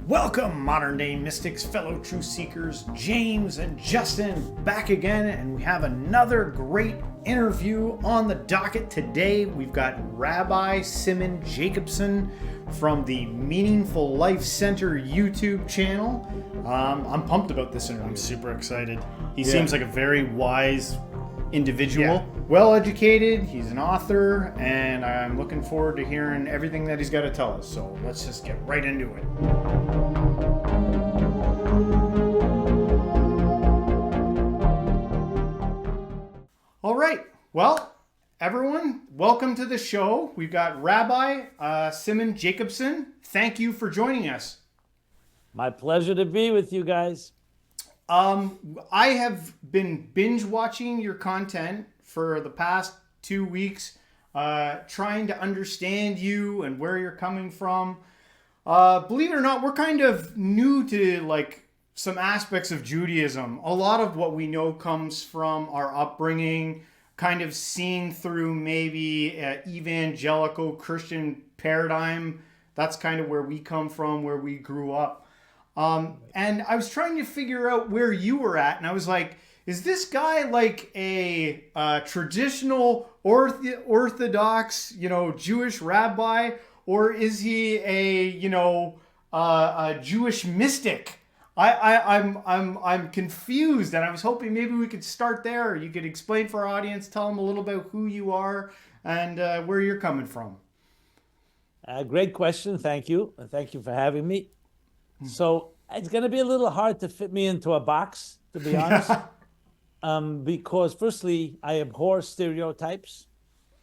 Welcome, modern day mystics, fellow truth seekers, James and Justin back again, and we have another great interview on the docket today. We've got Rabbi Simon Jacobson from the Meaningful Life Center YouTube channel. I'm pumped about this interview. I'm super excited. He seems like a very wise individual, well educated. He's an author, and I'm looking forward to hearing everything that he's got to tell us. So let's just get right into it. All right. Well, everyone, welcome to the show. We've got Rabbi Simon Jacobson. Thank you for joining us. My pleasure to be with you guys. I have been binge watching your content for the past 2 weeks, trying to understand you and where you're coming from. Believe it or not, we're kind of new to like some aspects of Judaism. A lot of what we know comes from our upbringing, kind of seeing through maybe an evangelical Christian paradigm. That's kind of where we come from, where we grew up. And I was trying to figure out where you were at, and I was like, is this guy like a traditional Orthodox, Jewish rabbi, or is he a Jewish mystic? I'm confused, and I was hoping maybe we could start there. You could explain for our audience, tell them a little about who you are and where you're coming from. Great question. Thank you. And thank you for having me. So it's going to be a little hard to fit me into a box, to be honest, because firstly, I abhor stereotypes.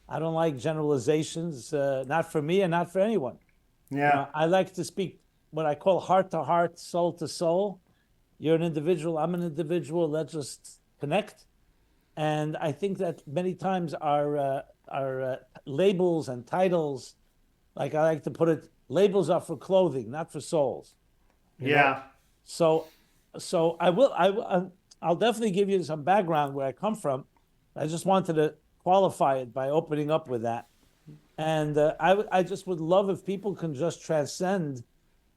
I don't like generalizations, not for me and not for anyone. Yeah. I like to speak what I call heart to heart, soul to soul. You're an individual, I'm an individual, let's just connect. And I think that many times our labels and titles, like I like to put it, labels are for clothing, not for souls. You know? So I'll definitely give you some background where I come from. I just wanted to qualify it by opening up with that. And I just would love if people can just transcend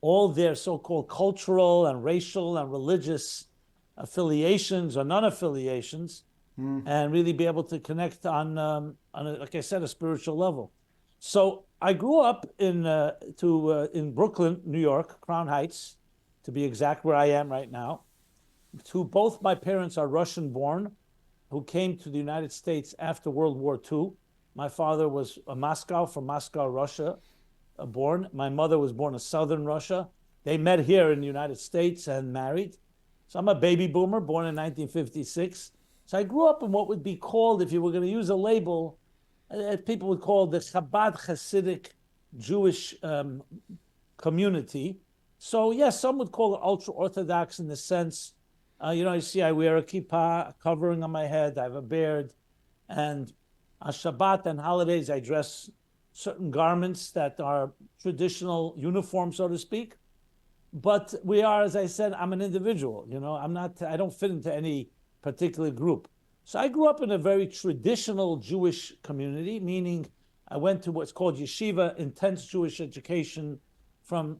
all their so-called cultural and racial and religious affiliations or non-affiliations, and really be able to connect on like I said, a spiritual level. So I grew up in Brooklyn, New York, Crown Heights, to be exact, where I am right now. Both my parents are Russian-born, who came to the United States after World War II. My father was from Moscow, Russia, born. My mother was born in southern Russia. They met here in the United States and married. So I'm a baby boomer, born in 1956. So I grew up in what would be called, if you were going to use a label, people would call the Chabad Chassidic Jewish community. So yes, some would call it ultra-Orthodox in the sense, you see I wear a kippah, a covering on my head, I have a beard, and on Shabbat and holidays I dress certain garments that are traditional uniform, so to speak. But we are, as I said, I'm an individual, I don't fit into any particular group. So I grew up in a very traditional Jewish community, meaning I went to what's called yeshiva, intense Jewish education, from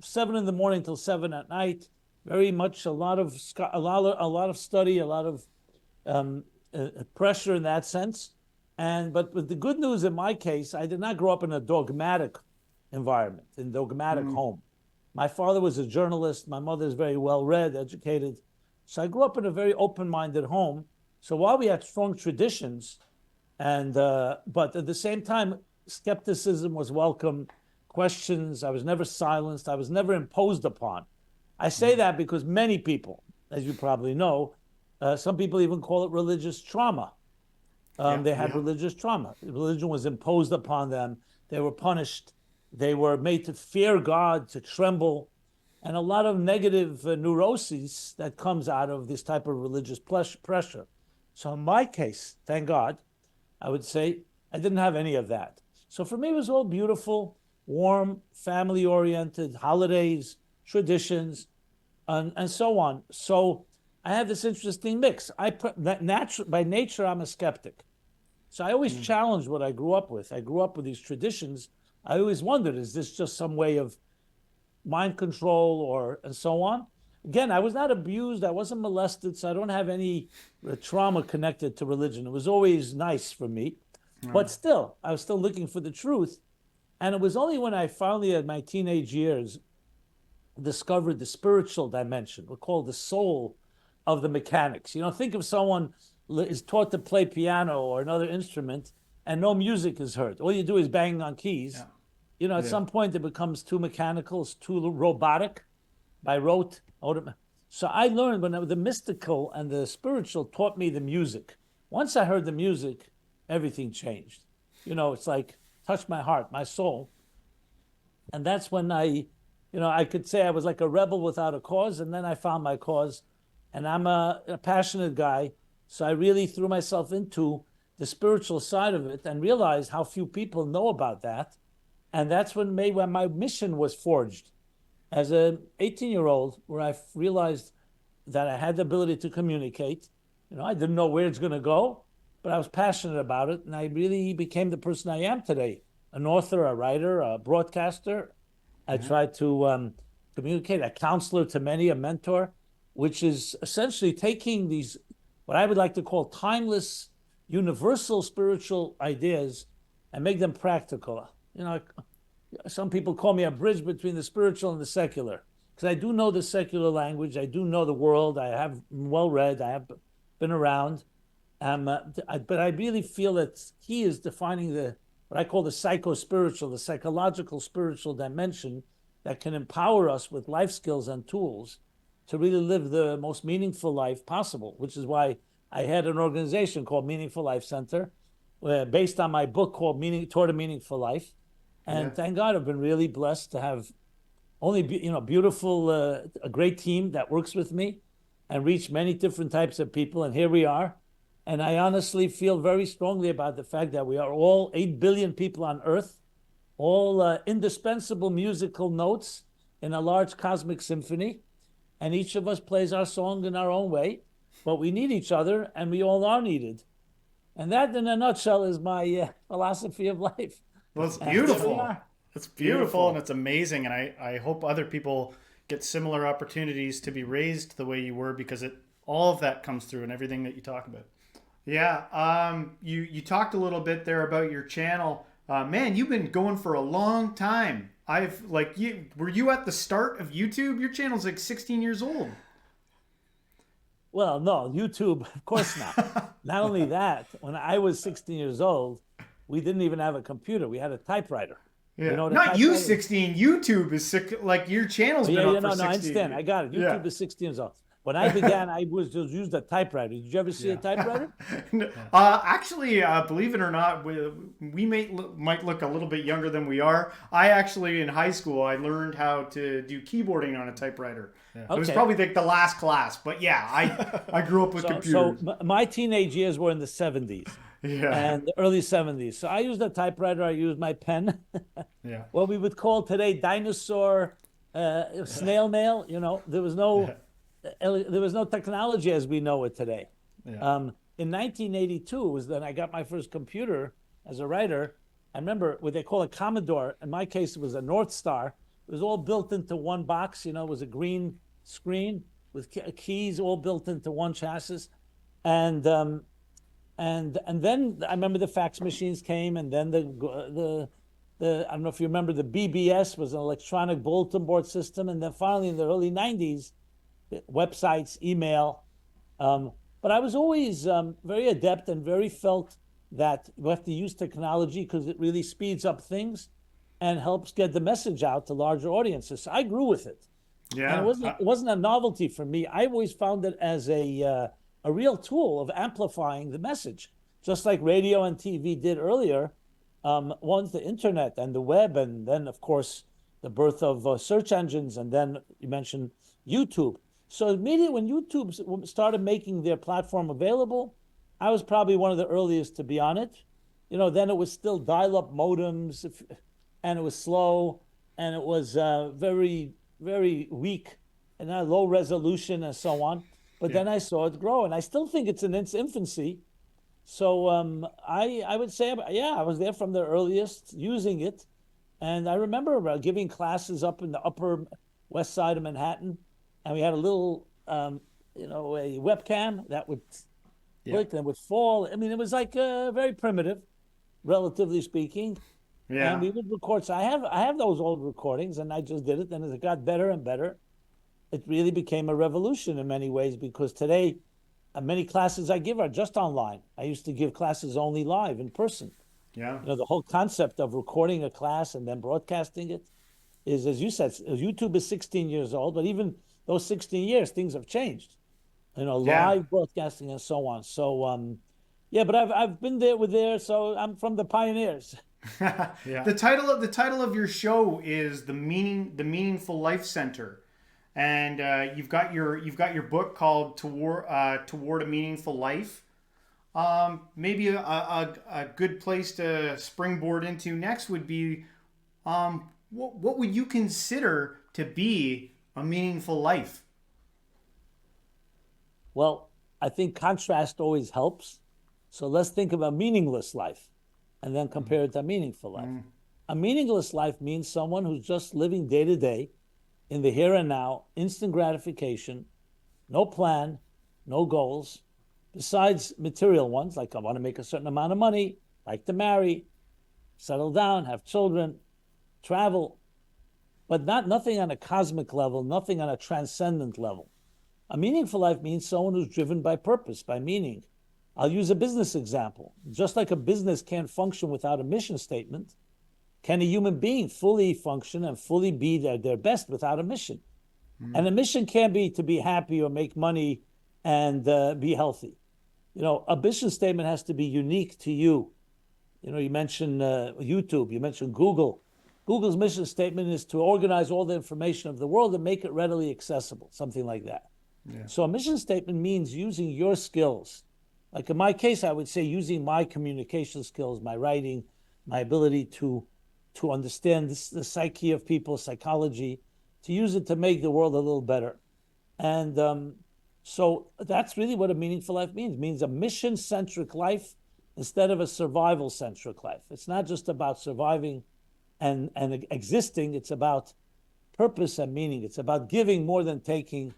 7 in the morning till 7 at night. Very much a lot of study, a lot of pressure in that sense. But the good news in my case, I did not grow up in a dogmatic environment, in dogmatic home. My father was a journalist. My mother is very well-read, educated. So I grew up in a very open-minded home. So while we had strong traditions, but at the same time, skepticism was welcome, questions, I was never silenced, I was never imposed upon. I say that because many people, as you probably know, some people even call it religious trauma. They had religious trauma. Religion was imposed upon them. They were punished. They were made to fear God, to tremble, and a lot of negative neuroses that comes out of this type of religious pressure. So in my case, thank God, I would say I didn't have any of that. So for me, it was all beautiful, warm, family-oriented, holidays, traditions, and so on. So I have this interesting mix. By nature, I'm a skeptic. So I always challenged what I grew up with. I grew up with these traditions. I always wondered, is this just some way of mind control and so on. Again, I was not abused. I wasn't molested, so I don't have any trauma connected to religion. It was always nice for me. But still, I was still looking for the truth. And it was only when I finally, at my teenage years, discovered the spiritual dimension, we call the soul of the mechanics. Think of someone is taught to play piano or another instrument and no music is heard. All you do is bang on keys. At some point it becomes too mechanical, it's too robotic, by rote. So I learned when the mystical and the spiritual taught me the music. Once I heard the music, everything changed. It's like touched my heart, my soul. And that's when I could say I was like a rebel without a cause, and then I found my cause. And I'm a passionate guy, so I really threw myself into the spiritual side of it and realized how few people know about that. And that's when my mission was forged as an 18-year-old, where I realized that I had the ability to communicate. I didn't know where it's going to go, but I was passionate about it, and I really became the person I am today, an author, a writer, a broadcaster. I tried to communicate, a counselor to many, a mentor, which is essentially taking these, what I would like to call timeless, universal spiritual ideas and make them practical. Some people call me a bridge between the spiritual and the secular, because I do know the secular language. I do know the world. I have well read. I have been around. But I really feel that he is defining what I call the psycho-spiritual, the psychological spiritual dimension that can empower us with life skills and tools to really live the most meaningful life possible, which is why I had an organization called Meaningful Life Center, based on my book called Torah to Meaningful Life. And thank God I've been really blessed to have only, beautiful, a great team that works with me and reach many different types of people. And here we are. And I honestly feel very strongly about the fact that we are all 8 billion people on Earth, all indispensable musical notes in a large cosmic symphony. And each of us plays our song in our own way, but we need each other and we all are needed. And that, in a nutshell, is my philosophy of life. Well, it's beautiful. It's beautiful and it's amazing. And I hope other people get similar opportunities to be raised the way you were, because all of that comes through in everything that you talk about. Yeah. You talked a little bit there about your channel. Man, you've been going for a long time. Were you at the start of YouTube? Your channel's like 16 years old. Well, no, YouTube, of course not. Not only that, when I was 16 years old, we didn't even have a computer. We had a typewriter. Yeah. Not you 16. YouTube is like your channel's been up for 16. I understand. I got it. YouTube is 16 years old. When I began, I was just used a typewriter. Did you ever see a typewriter? Actually, believe it or not, we might look a little bit younger than we are. I actually, in high school, I learned how to do keyboarding on a typewriter. Yeah. It was probably like the last class, but yeah, I grew up with computers. So my teenage years were in the 70s. Yeah. And the early 70s. So I used a typewriter. I used my pen. Yeah. What we would call today dinosaur snail mail. There was no technology as we know it today. Yeah. In 1982 was when I got my first computer as a writer. I remember what they call a Commodore. In my case, it was a North Star. It was all built into one box. It was a green screen with keys all built into one chassis. And then I remember the fax machines came, and then the I don't know if you remember, the BBS was an electronic bulletin board system, and then finally in the early 90s, websites, email. But I was always very adept and very felt that you have to use technology because it really speeds up things and helps get the message out to larger audiences. So I grew with it. Yeah, and it wasn't a novelty for me. I always found it as a real tool of amplifying the message, just like radio and TV did earlier. Once the internet and the web, and then of course the birth of search engines, and then you mentioned YouTube. So immediately when YouTube started making their platform available, I was probably one of the earliest to be on it. Then it was still dial-up modems, and it was slow, and it was very, very weak, and low resolution and so on. But then I saw it grow, and I still think it's in its infancy. So I would say, I was there from the earliest using it. And I remember giving classes up in the Upper West Side of Manhattan, and we had a little, a webcam that would Yeah. click and would fall. I mean, it was like very primitive, relatively speaking. And Yeah. we would record. So I have those old recordings, and I just did it. And as it got better and better, it really became a revolution in many ways because today, many classes I give are just online. I used to give classes only live in person. Yeah. The whole concept of recording a class and then broadcasting it is, as you said, YouTube is 16 years old, but even those 16 years, things have changed. Yeah. Live broadcasting and so on. So, yeah, but I've been there, so I'm from the pioneers. Yeah. The title of your show is the Meaningful Life Center, and you've got your book called Toward a Meaningful Life. Maybe a good place to springboard into next would be, what would you consider to be a meaningful life? Well, I think contrast always helps. So let's think of a meaningless life and then compare it to a meaningful life. A meaningless life means someone who's just living day to day in the here and now, instant gratification, no plan, no goals, besides material ones, like I want to make a certain amount of money, like to marry, settle down, have children, travel, but nothing on a cosmic level, nothing on a transcendent level. A meaningful life means someone who's driven by purpose, by meaning. I'll use a business example. Just like a business can't function without a mission statement, can a human being fully function and fully be their best without a mission? And a mission can't be to be happy or make money and be healthy. A mission statement has to be unique to you. You mentioned YouTube, you mentioned Google. Google's mission statement is to organize all the information of the world and make it readily accessible, something like that. Yeah. So a mission statement means using your skills. Like in my case, I would say using my communication skills, my writing, my ability to understand the psyche of people, psychology, to use it to make the world a little better. And so that's really what a meaningful life means. It means a mission-centric life instead of a survival-centric life. It's not just about surviving and existing. It's about purpose and meaning. It's about giving more than taking.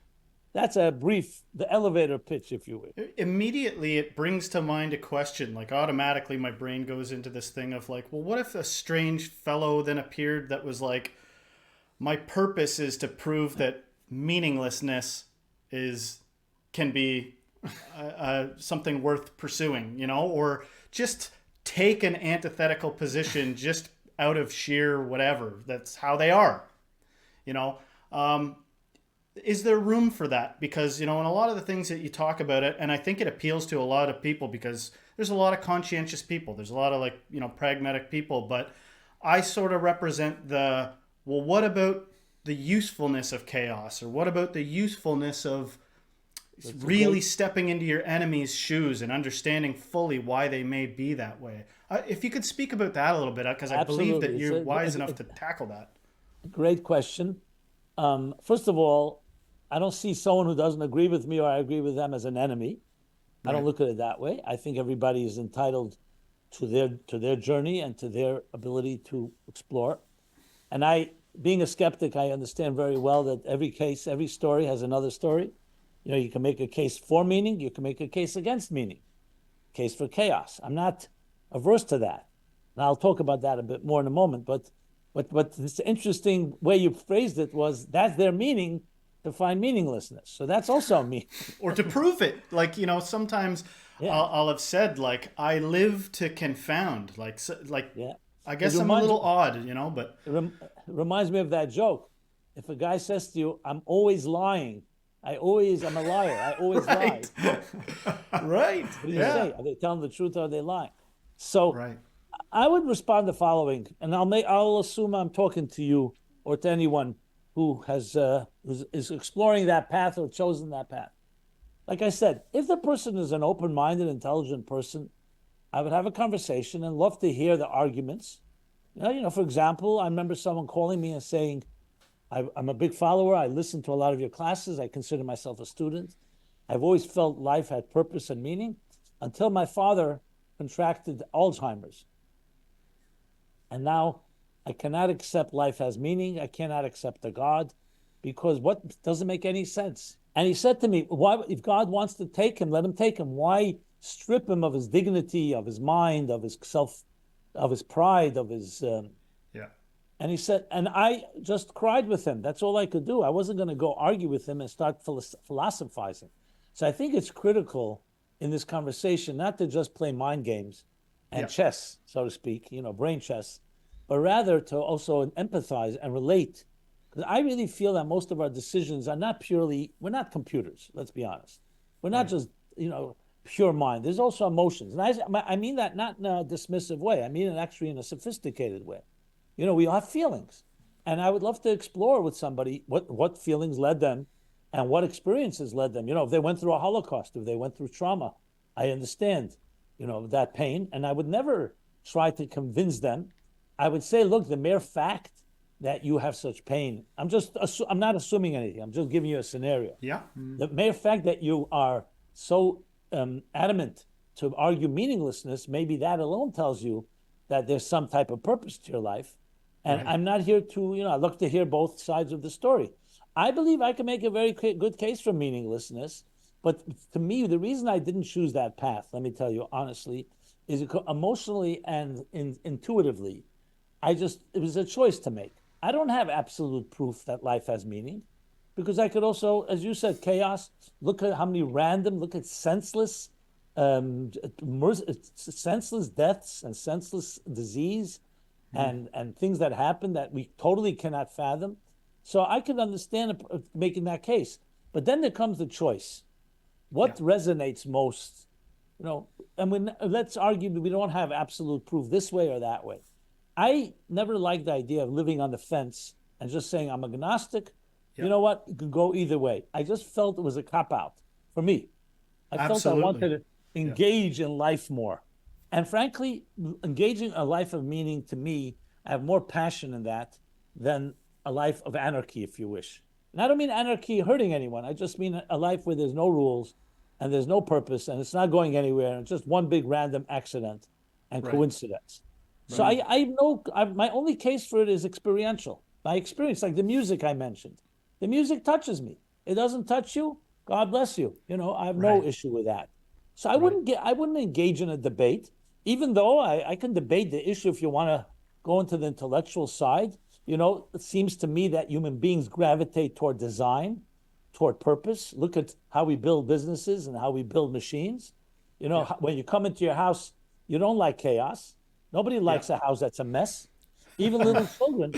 That's the elevator pitch, if you will. Immediately, it brings to mind a question. Like, automatically, my brain goes into this thing of like, well, what if a strange fellow then appeared that was like, my purpose is to prove that meaninglessness can be something worth pursuing, or just take an antithetical position just out of sheer whatever. That's how they are, you know. Is there room for that? Because, in a lot of the things that you talk about it, and I think it appeals to a lot of people because there's a lot of conscientious people. There's a lot of pragmatic people, but I sort of represent what about the usefulness of chaos? Or what about the usefulness of really stepping into your enemy's shoes and understanding fully why they may be that way? If you could speak about that a little bit, because I believe that you're wise enough to tackle that. Great question. First of all, I don't see someone who doesn't agree with me or I agree with them as an enemy. I don't look at it that way. I think everybody is entitled to their journey and to their ability to explore. And being a skeptic, I understand very well that every story has another story. You can make a case for meaning, you can make a case against meaning, case for chaos. I'm not averse to that. And I'll talk about that a bit more in a moment. But this interesting way you phrased it was that's their meaning to find meaninglessness. So that's also me. Or to prove it. Sometimes I'll have said, I live to confound. Yeah. I guess I'm a little odd, but... It reminds me of that joke. If a guy says to you, I'm always lying. I'm a liar. I always lie. Right. What do you say? Are they telling the truth or are they lying? So right. I would respond the following, and I'll assume I'm talking to you or to anyone who is exploring that path or chosen that path. Like I said, if the person is an open-minded, intelligent person, I would have a conversation and love to hear the arguments. For example, I remember someone calling me and saying, I'm a big follower. I listen to a lot of your classes. I consider myself a student. I've always felt life had purpose and meaning until my father contracted Alzheimer's. And now I cannot accept life has meaning. I cannot accept a God because what doesn't make any sense. And he said to me, why, if God wants to take him, let him take him. Why strip him of his dignity, of his mind, of his self, of his pride, of his. Yeah. And he said, and I just cried with him. That's all I could do. I wasn't going to go argue with him and start philosophizing. So I think it's critical in this conversation not to just play mind games and chess, so to speak, brain chess, but rather to also empathize and relate. Because I really feel that most of our decisions are not purely, we're not computers, let's be honest. We're not just, pure mind. There's also emotions. And I mean that not in a dismissive way. I mean it actually in a sophisticated way. We all have feelings. And I would love to explore with somebody what feelings led them and what experiences led them. If they went through a Holocaust, if they went through trauma, I understand, that pain. And I would never try to convince them. I would say, look, the mere fact that you have such pain, I'm not assuming anything. I'm just giving you a scenario. Yeah. The mere fact that you are so adamant to argue meaninglessness, maybe that alone tells you that there's some type of purpose to your life. And I'm not here to, I look to hear both sides of the story. I believe I can make a very good case for meaninglessness. But to me, the reason I didn't choose that path, let me tell you honestly, is emotionally and intuitively, it was a choice to make. I don't have absolute proof that life has meaning because I could also, as you said, chaos, look at how many look at senseless deaths and senseless disease and things that happen that we totally cannot fathom. So I could understand making that case. But then there comes the choice. What resonates most? Let's argue that we don't have absolute proof this way or that way. I never liked the idea of living on the fence and just saying I'm agnostic. You know what? It could go either way. I just felt it was a cop-out for me. I felt I wanted to engage in life more. And frankly, engaging a life of meaning to me, I have more passion in that than a life of anarchy, if you wish. And I don't mean anarchy hurting anyone. I just mean a life where there's no rules and there's no purpose and it's not going anywhere. And it's just one big random accident and coincidence. So my only case for it is experiential. My experience, like the music I mentioned. The music touches me. It doesn't touch you, God bless you. I have no issue with that. So I wouldn't engage in a debate, even though I can debate the issue if you want to go into the intellectual side. It seems to me that human beings gravitate toward design, toward purpose. Look at how we build businesses and how we build machines. When you come into your house, you don't like chaos. Nobody likes a house that's a mess. Even little children,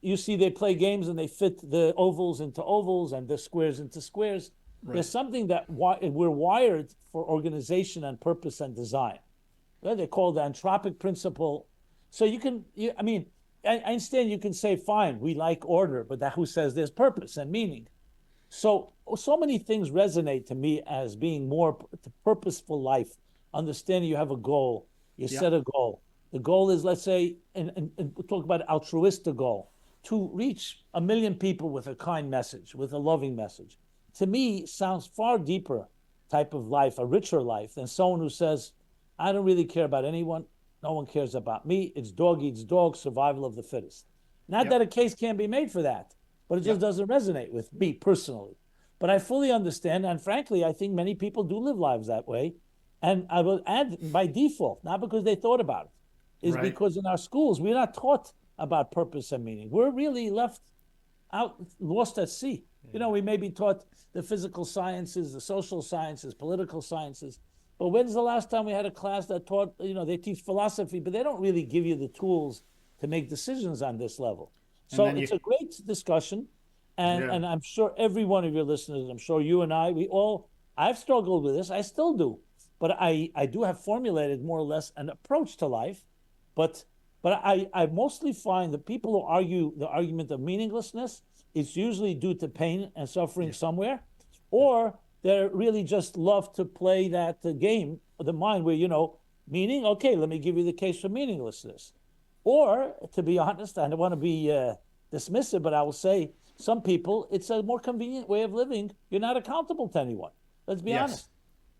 you see they play games and they fit the ovals into ovals and the squares into squares. There's something that we're wired for organization and purpose and design. They call the anthropic principle. So I understand you can say, fine, we like order, but who says there's purpose and meaning? So many things resonate to me as being more purposeful life. Understanding you have a goal, you set a goal. The goal is, let's say, and we'll talk about altruistic goal, to reach 1 million people with a kind message, with a loving message. To me, sounds far deeper type of life, a richer life, than someone who says, I don't really care about anyone. No one cares about me. It's dog eats dog, survival of the fittest. Not that a case can't be made for that, but it just doesn't resonate with me personally. But I fully understand, and frankly, I think many people do live lives that way. And I will add, by default, not because they thought about it, is because in our schools, we're not taught about purpose and meaning. We're really left out, lost at sea. We may be taught the physical sciences, the social sciences, political sciences. But when's the last time we had a class that taught, they teach philosophy, but they don't really give you the tools to make decisions on this level. So it's a great discussion. And I'm sure every one of your listeners, I'm sure you and I've struggled with this. I still do. But I do have formulated more or less an approach to life. But I mostly find that people who argue the argument of meaninglessness, it's usually due to pain and suffering somewhere, or they really just love to play that game of the mind where, meaning, okay, let me give you the case for meaninglessness. Or, to be honest, I don't want to be dismissive, but I will say some people, it's a more convenient way of living. You're not accountable to anyone. Let's be honest.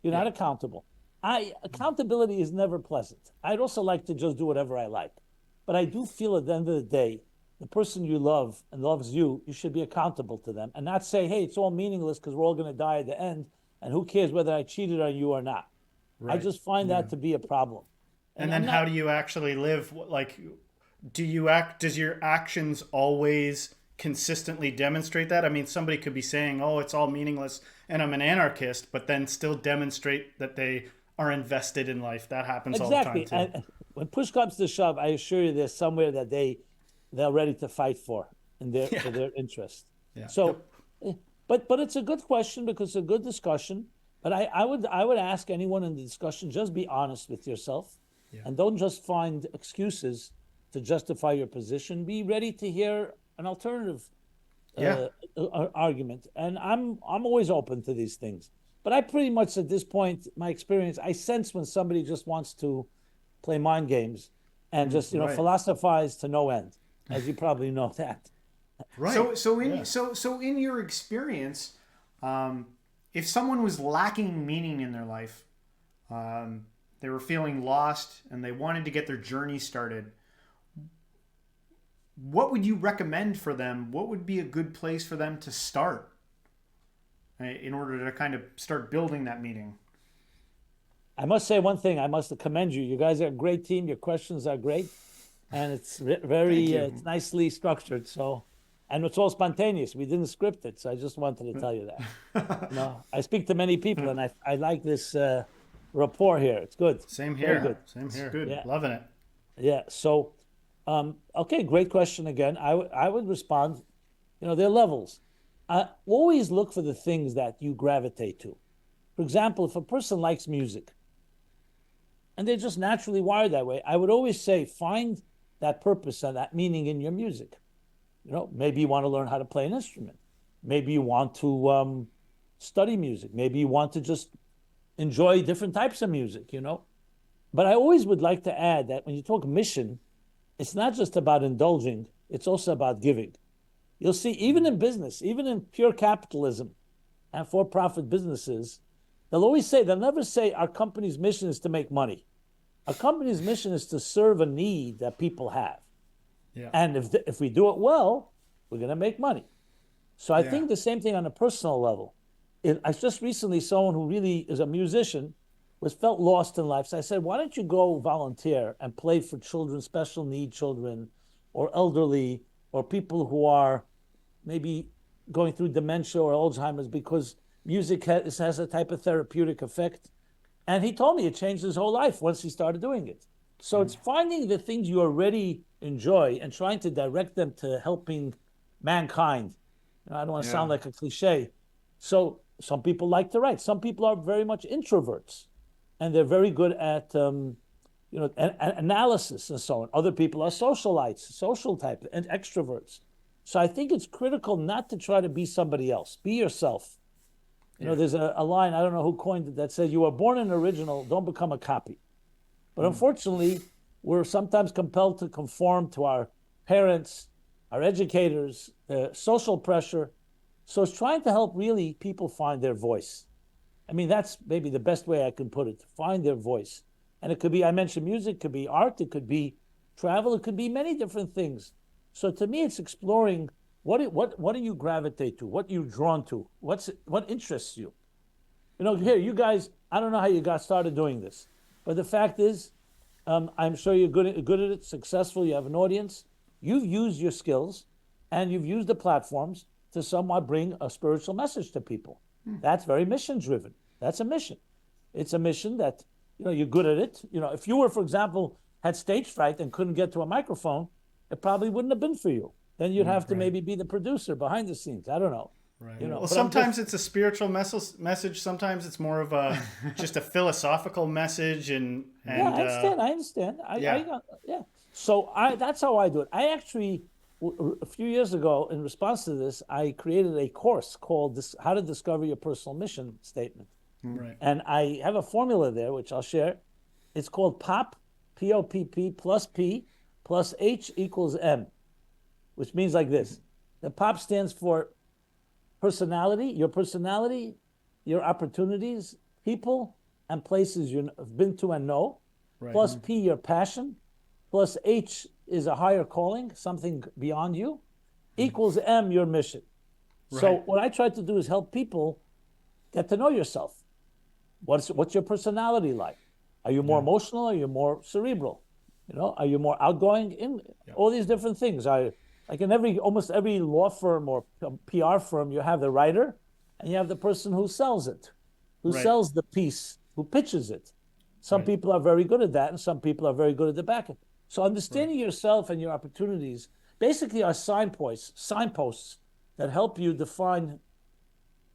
You're not accountable. Accountability is never pleasant. I'd also like to just do whatever I like. But I do feel at the end of the day, the person you love and loves you, you should be accountable to them and not say, hey, it's all meaningless because we're all going to die at the end. And who cares whether I cheated on you or not? Right. I just find that to be a problem. And then how do you actually live? Like, does your actions always consistently demonstrate that? I mean, somebody could be saying, oh, it's all meaningless and I'm an anarchist, but then still demonstrate that they are invested in life. That happens all the time too. And when push comes to shove, I assure you there's somewhere that they're ready to fight for for their interest. Yeah. So, but it's a good question because it's a good discussion. But I would ask anyone in the discussion, just be honest with yourself and don't just find excuses to justify your position. Be ready to hear an alternative argument. And I'm always open to these things. But I pretty much at this point, my experience, I sense when somebody just wants to play mind games and just philosophize to no end, as you probably know that. Right. So in your experience, if someone was lacking meaning in their life, they were feeling lost and they wanted to get their journey started, what would you recommend for them? What would be a good place for them to start in order to kind of start building that meaning? I must say one thing. I must commend you. You guys are a great team. Your questions are great. And it's very it's nicely structured. So, and it's all spontaneous. We didn't script it. So I just wanted to tell you that. I speak to many people and I like this rapport here. It's good. Same here. Very good. Same here. Good. Yeah. Loving it. Yeah. So, okay, great question again. I would respond, there are levels. Always look for the things that you gravitate to. For example, if a person likes music and they're just naturally wired that way, I would always say, find that purpose and that meaning in your music. Maybe you want to learn how to play an instrument. Maybe you want to study music. Maybe you want to just enjoy different types of music, But I always would like to add that when you talk mission, it's not just about indulging, it's also about giving. You'll see, even in business, even in pure capitalism and for-profit businesses, they'll never say our company's mission is to make money. Our company's mission is to serve a need that people have. Yeah. And if we do it well, we're going to make money. So I think the same thing on a personal level. I just recently, someone who really is a musician felt lost in life. So I said, why don't you go volunteer and play for children, special need children, or elderly, or people who are maybe going through dementia or Alzheimer's, because music has a type of therapeutic effect. And he told me it changed his whole life once he started doing it. So it's finding the things you already enjoy and trying to direct them to helping mankind. I don't want to sound like a cliche. So some people like to write. Some people are very much introverts, and they're very good at analysis and so on. Other people are socialites, social type, and extroverts. So I think it's critical not to try to be somebody else. Be yourself. There's a line, I don't know who coined it, that says, you were born an original, don't become a copy. But unfortunately, we're sometimes compelled to conform to our parents, our educators, social pressure. So it's trying to help really people find their voice. I mean, that's maybe the best way I can put it, to find their voice. And it could be, I mentioned music, it could be art, it could be travel, it could be many different things. So to me, it's exploring what do you gravitate to? What are you drawn to? What interests you? Here, you guys, I don't know how you got started doing this, but the fact is, I'm sure you're good at it, successful, you have an audience. You've used your skills and you've used the platforms to somewhat bring a spiritual message to people. That's very mission driven. That's a mission. It's a mission that, you're good at it. If you were, for example, had stage fright and couldn't get to a microphone, it probably wouldn't have been for you. Then you'd have to maybe be the producer behind the scenes. I don't know. Right. Well, sometimes it's a spiritual message. Sometimes it's more of a just a philosophical message. And I understand. So that's how I do it. I actually, a few years ago, in response to this, I created a course called How to Discover Your Personal Mission Statement. Right. And I have a formula there, which I'll share. It's called POP, P-O-P-P, plus P, plus H equals M, which means like this. The POP stands for personality, your opportunities, people, and places you've been to and know. Right. Plus P, your passion. Plus H is a higher calling, something beyond you, equals M, your mission. So Right. what I try to do is help people get to know yourself. What's your personality like? Are you more emotional? Are you more cerebral? Are you more outgoing? In all these different things. Like in almost every law firm or PR firm, you have the writer and you have the person who sells it, who Right. sells the piece, who pitches it. Some Right. people are very good at that, and some people are very good at the back end. So understanding yourself and your opportunities basically are signposts that help you define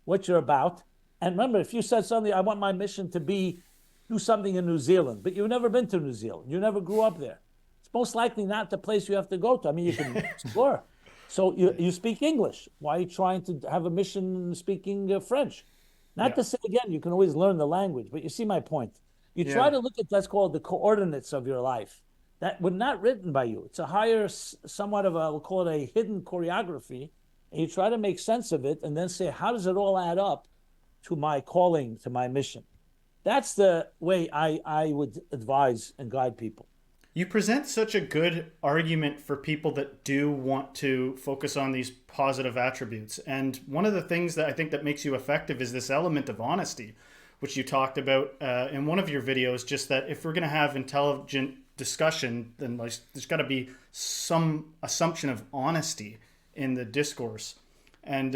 what you're about. And remember, if you said something, I want my mission to be do something in New Zealand, but you've never been to New Zealand, you never grew up there. It's most likely not the place you have to go to. I mean, you can explore. So you speak English. Why are you trying to have a mission speaking French? Not to say again, you can always learn the language, but you see my point. You try to look at, let's call it the coordinates of your life that were not written by you. It's a higher, somewhat of a, we'll call it a hidden choreography. And you try to make sense of it and then say, how does it all add up to my calling, to my mission? That's the way I would advise and guide people. You present such a good argument for people that do want to focus on these positive attributes. And one of the things that I think that makes you effective is this element of honesty, which you talked about in one of your videos, just that if we're going to have intelligent discussion, then there's got to be some assumption of honesty in the discourse. And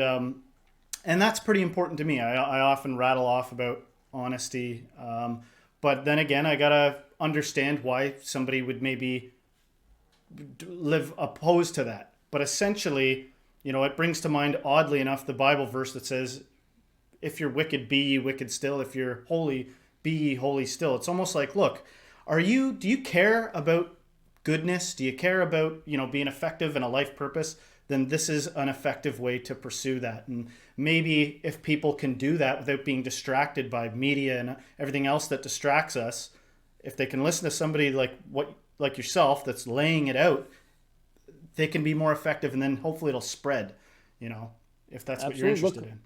that's pretty important to me. I often rattle off about honesty. But then again, I got to understand why somebody would maybe live opposed to that. But essentially, it brings to mind, oddly enough, the Bible verse that says, if you're wicked, be ye wicked still. If you're holy, be ye holy still. It's almost like, look, do you care about goodness? Do you care about, being effective in a life purpose? Then this is an effective way to pursue that. And maybe if people can do that without being distracted by media and everything else that distracts us, if they can listen to somebody like yourself that's laying it out, they can be more effective, and then hopefully it'll spread, if that's what you're interested in.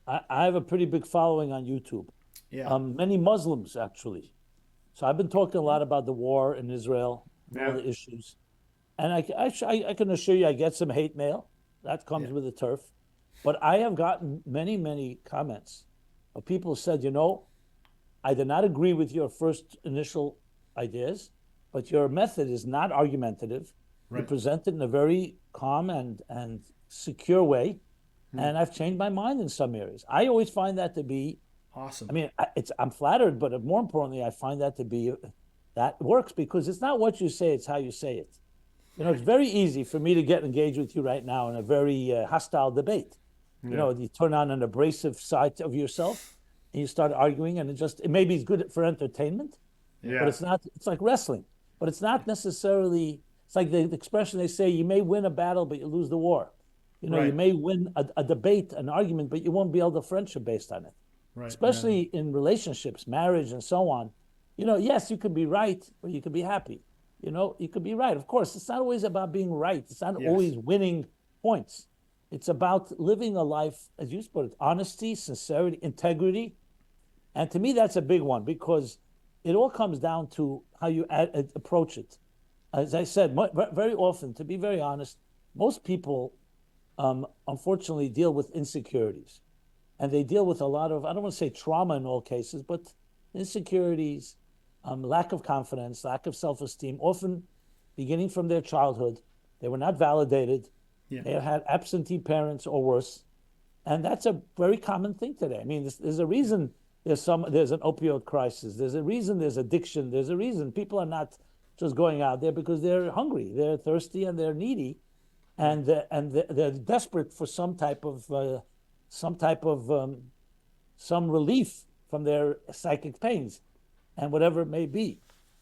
I have a pretty big following on YouTube. Yeah. Many Muslims, actually. So I've been talking a lot about the war in Israel, all the issues. And I can assure you I get some hate mail. That comes with the turf. But I have gotten many, many comments of people who said, I did not agree with your first initial ideas, but your method is not argumentative. Right. You present it in a very calm and secure way. And I've changed my mind in some areas. I always find that to be awesome. I mean, I'm flattered, but more importantly, I find that to be that works because it's not what you say, it's how you say it. It's very easy for me to get engaged with you right now in a very hostile debate. You turn on an abrasive side of yourself and you start arguing, and it maybe it's good for entertainment, but it's not. It's like wrestling, but it's not necessarily. It's like the expression they say: you may win a battle, but you lose the war. You may win a debate, an argument, but you won't build a friendship based on it. Right. Especially in relationships, marriage, and so on. Yes, you could be right, or you could be happy. You could be right. Of course, it's not always about being right. It's not always winning points. It's about living a life, as you put it, honesty, sincerity, integrity. And to me, that's a big one because it all comes down to how you approach it. As I said, very often, to be very honest, most people unfortunately deal with insecurities. And they deal with a lot of, I don't want to say trauma in all cases, but insecurities, lack of confidence, lack of self-esteem, often beginning from their childhood. They were not validated. They had absentee parents or worse. And that's a very common thing today. I mean, there's a reason there's an opioid crisis. There's a reason there's addiction. There's a reason people are not just going out there because they're hungry, they're thirsty, and they're needy. And they're desperate for some relief from their psychic pains and whatever it may be.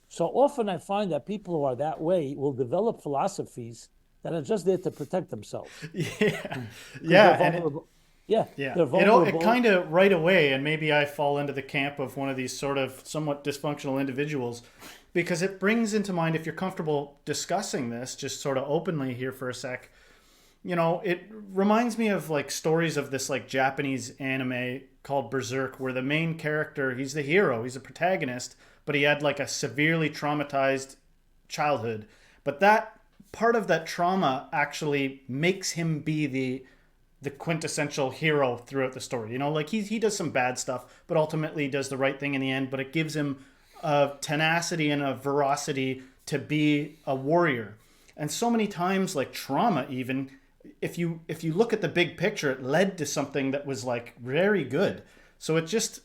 So often I find that people who are that way will develop philosophies that are just there to protect themselves. They're vulnerable. It kind of right away, and maybe I fall into the camp of one of these sort of somewhat dysfunctional individuals, because it brings into mind, if you're comfortable discussing this, just sort of openly here for a sec, it reminds me of like stories of this like Japanese anime called Berserk, where the main character, he's the hero, he's a protagonist, but he had like a severely traumatized childhood. But that part of that trauma actually makes him be the quintessential hero throughout the story. You know, like he does some bad stuff, but ultimately does the right thing in the end. But it gives him a tenacity and a veracity to be a warrior. And so many times, like trauma, even if you look at the big picture, it led to something that was like very good. So it just,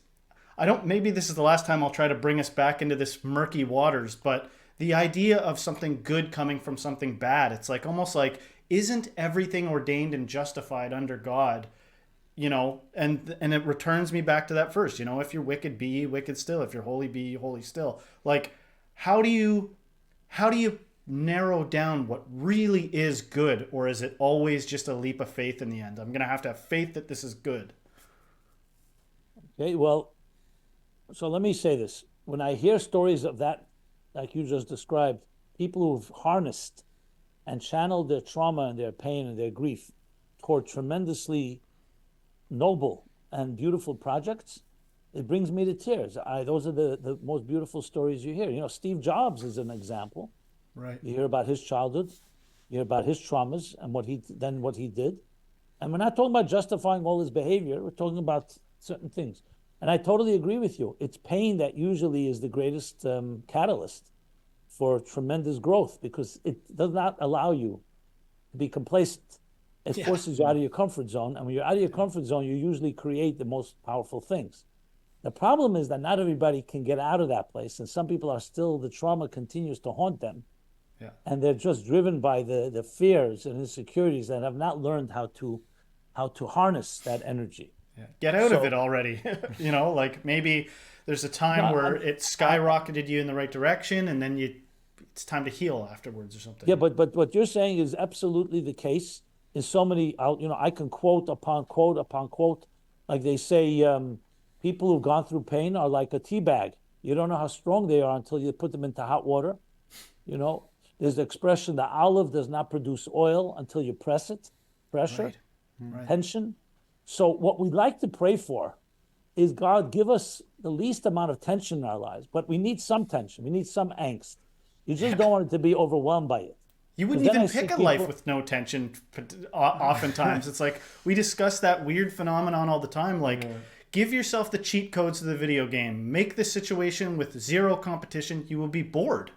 maybe this is the last time I'll try to bring us back into this murky waters, but the idea of something good coming from something bad, it's like almost like, isn't everything ordained and justified under God? You know, and it returns me back to that first, you know, if you're wicked, be ye wicked still. If you're holy, be ye holy still. Like, how do you narrow down what really is good? Or is it always just a leap of faith in the end? I'm going to have faith that this is good. Okay, well, so let me say this. When I hear stories of that, like you just described, people who've harnessed and channeled their trauma and their pain and their grief toward tremendously noble and beautiful projects, it brings me to tears. Those are the most beautiful stories you hear. You know, Steve Jobs is an example. Right. You hear about his childhood, you hear about his traumas and what he did. And we're not talking about justifying all his behavior. We're talking about certain things. And I totally agree with you. It's pain that usually is the greatest catalyst for tremendous growth, because it does not allow you to be complacent. It forces you out of your comfort zone. And when you're out of your comfort zone, you usually create the most powerful things. The problem is that not everybody can get out of that place. And some people are still, the trauma continues to haunt them. Yeah. And they're just driven by the fears and insecurities and have not learned how to harness that energy. Yeah. Get out of it already. You know, like maybe there's a time where it skyrocketed you in the right direction, and then it's time to heal afterwards or something. Yeah, but what you're saying is absolutely the case. In so many, I can quote upon quote upon quote, like they say, people who've gone through pain are like a tea bag. You don't know how strong they are until you put them into hot water. You know, there's the expression, the olive does not produce oil until you press it. Pressure, right. Tension. So what we'd like to pray for is, God, give us the least amount of tension in our lives, but we need some tension. We need some angst. You just don't want it to be overwhelmed by it. You wouldn't even pick a life with no tension. Oftentimes, it's like we discuss that weird phenomenon all the time. Like, give yourself the cheat codes of the video game. Make the situation with zero competition. You will be bored.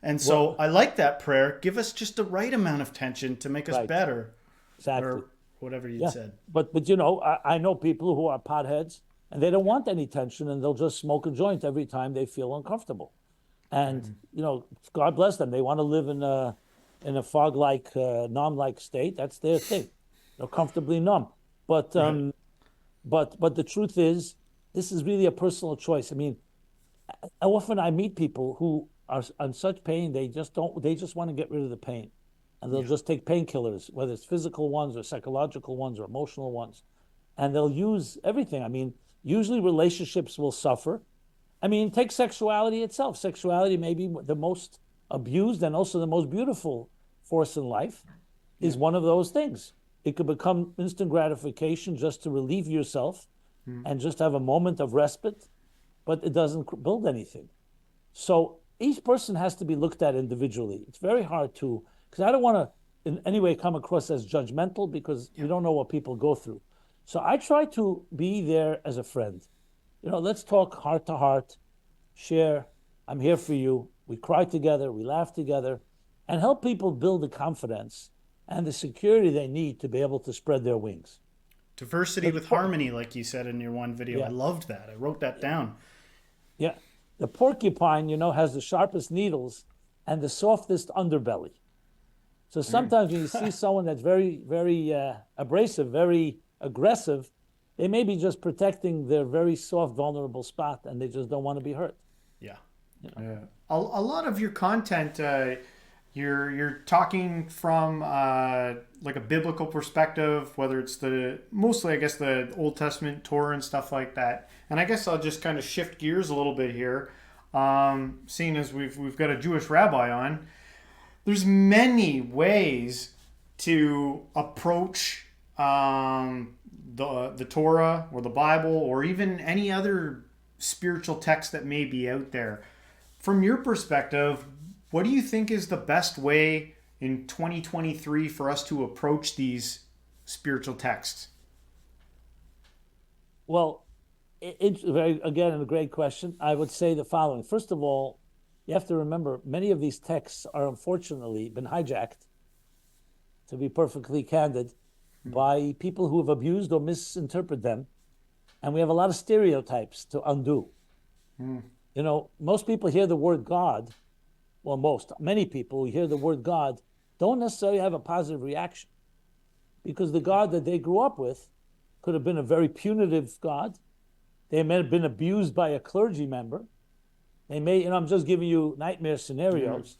And so I like that prayer. Give us just the right amount of tension to make us better. Exactly. Or whatever you said. But you know, I know people who are potheads and they don't want any tension, and they'll just smoke a joint every time they feel uncomfortable. And you know, God bless them. They want to live in a fog-like, numb-like state. That's their thing. They're comfortably numb. But but the truth is, this is really a personal choice. I mean, often I meet people who are on such pain, they just want to get rid of the pain. And they'll just take painkillers, whether it's physical ones or psychological ones or emotional ones. And they'll use everything. I mean, usually relationships will suffer. I mean, take sexuality itself. Sexuality may be the most abused and also the most beautiful force in life, is one of those things. It could become instant gratification just to relieve yourself and just have a moment of respite, but it doesn't build anything. So each person has to be looked at individually. It's very hard to, because I don't want to in any way come across as judgmental, because you don't know what people go through. So I try to be there as a friend. You know, let's talk heart to heart, share, I'm here for you. We cry together, we laugh together, and help people build the confidence and the security they need to be able to spread their wings. Diversity with harmony, like you said in your one video. I loved that. I wrote that down. Yeah. The porcupine, you know, has the sharpest needles and the softest underbelly. So sometimes when you see someone that's very, very abrasive, very aggressive, they may be just protecting their very soft, vulnerable spot, and they just don't want to be hurt. Yeah. You know? Yeah. A lot of your content, you're talking from like a biblical perspective, whether it's mostly I guess the Old Testament Torah and stuff like that. And I guess I'll just kind of shift gears a little bit here, seeing as we've got a Jewish rabbi on. There's many ways to approach the Torah or the Bible or even any other spiritual text that may be out there. From your perspective, what do you think is the best way in 2023 for us to approach these spiritual texts? Well, again, a great question. I would say the following. First of all, you have to remember many of these texts are unfortunately been hijacked, to be perfectly candid, by people who have abused or misinterpreted them. And we have a lot of stereotypes to undo. You know, most people hear the word God, well, many people who hear the word God don't necessarily have a positive reaction, because the God that they grew up with could have been a very punitive God. They may have been abused by a clergy member. They may, I'm just giving you nightmare scenarios.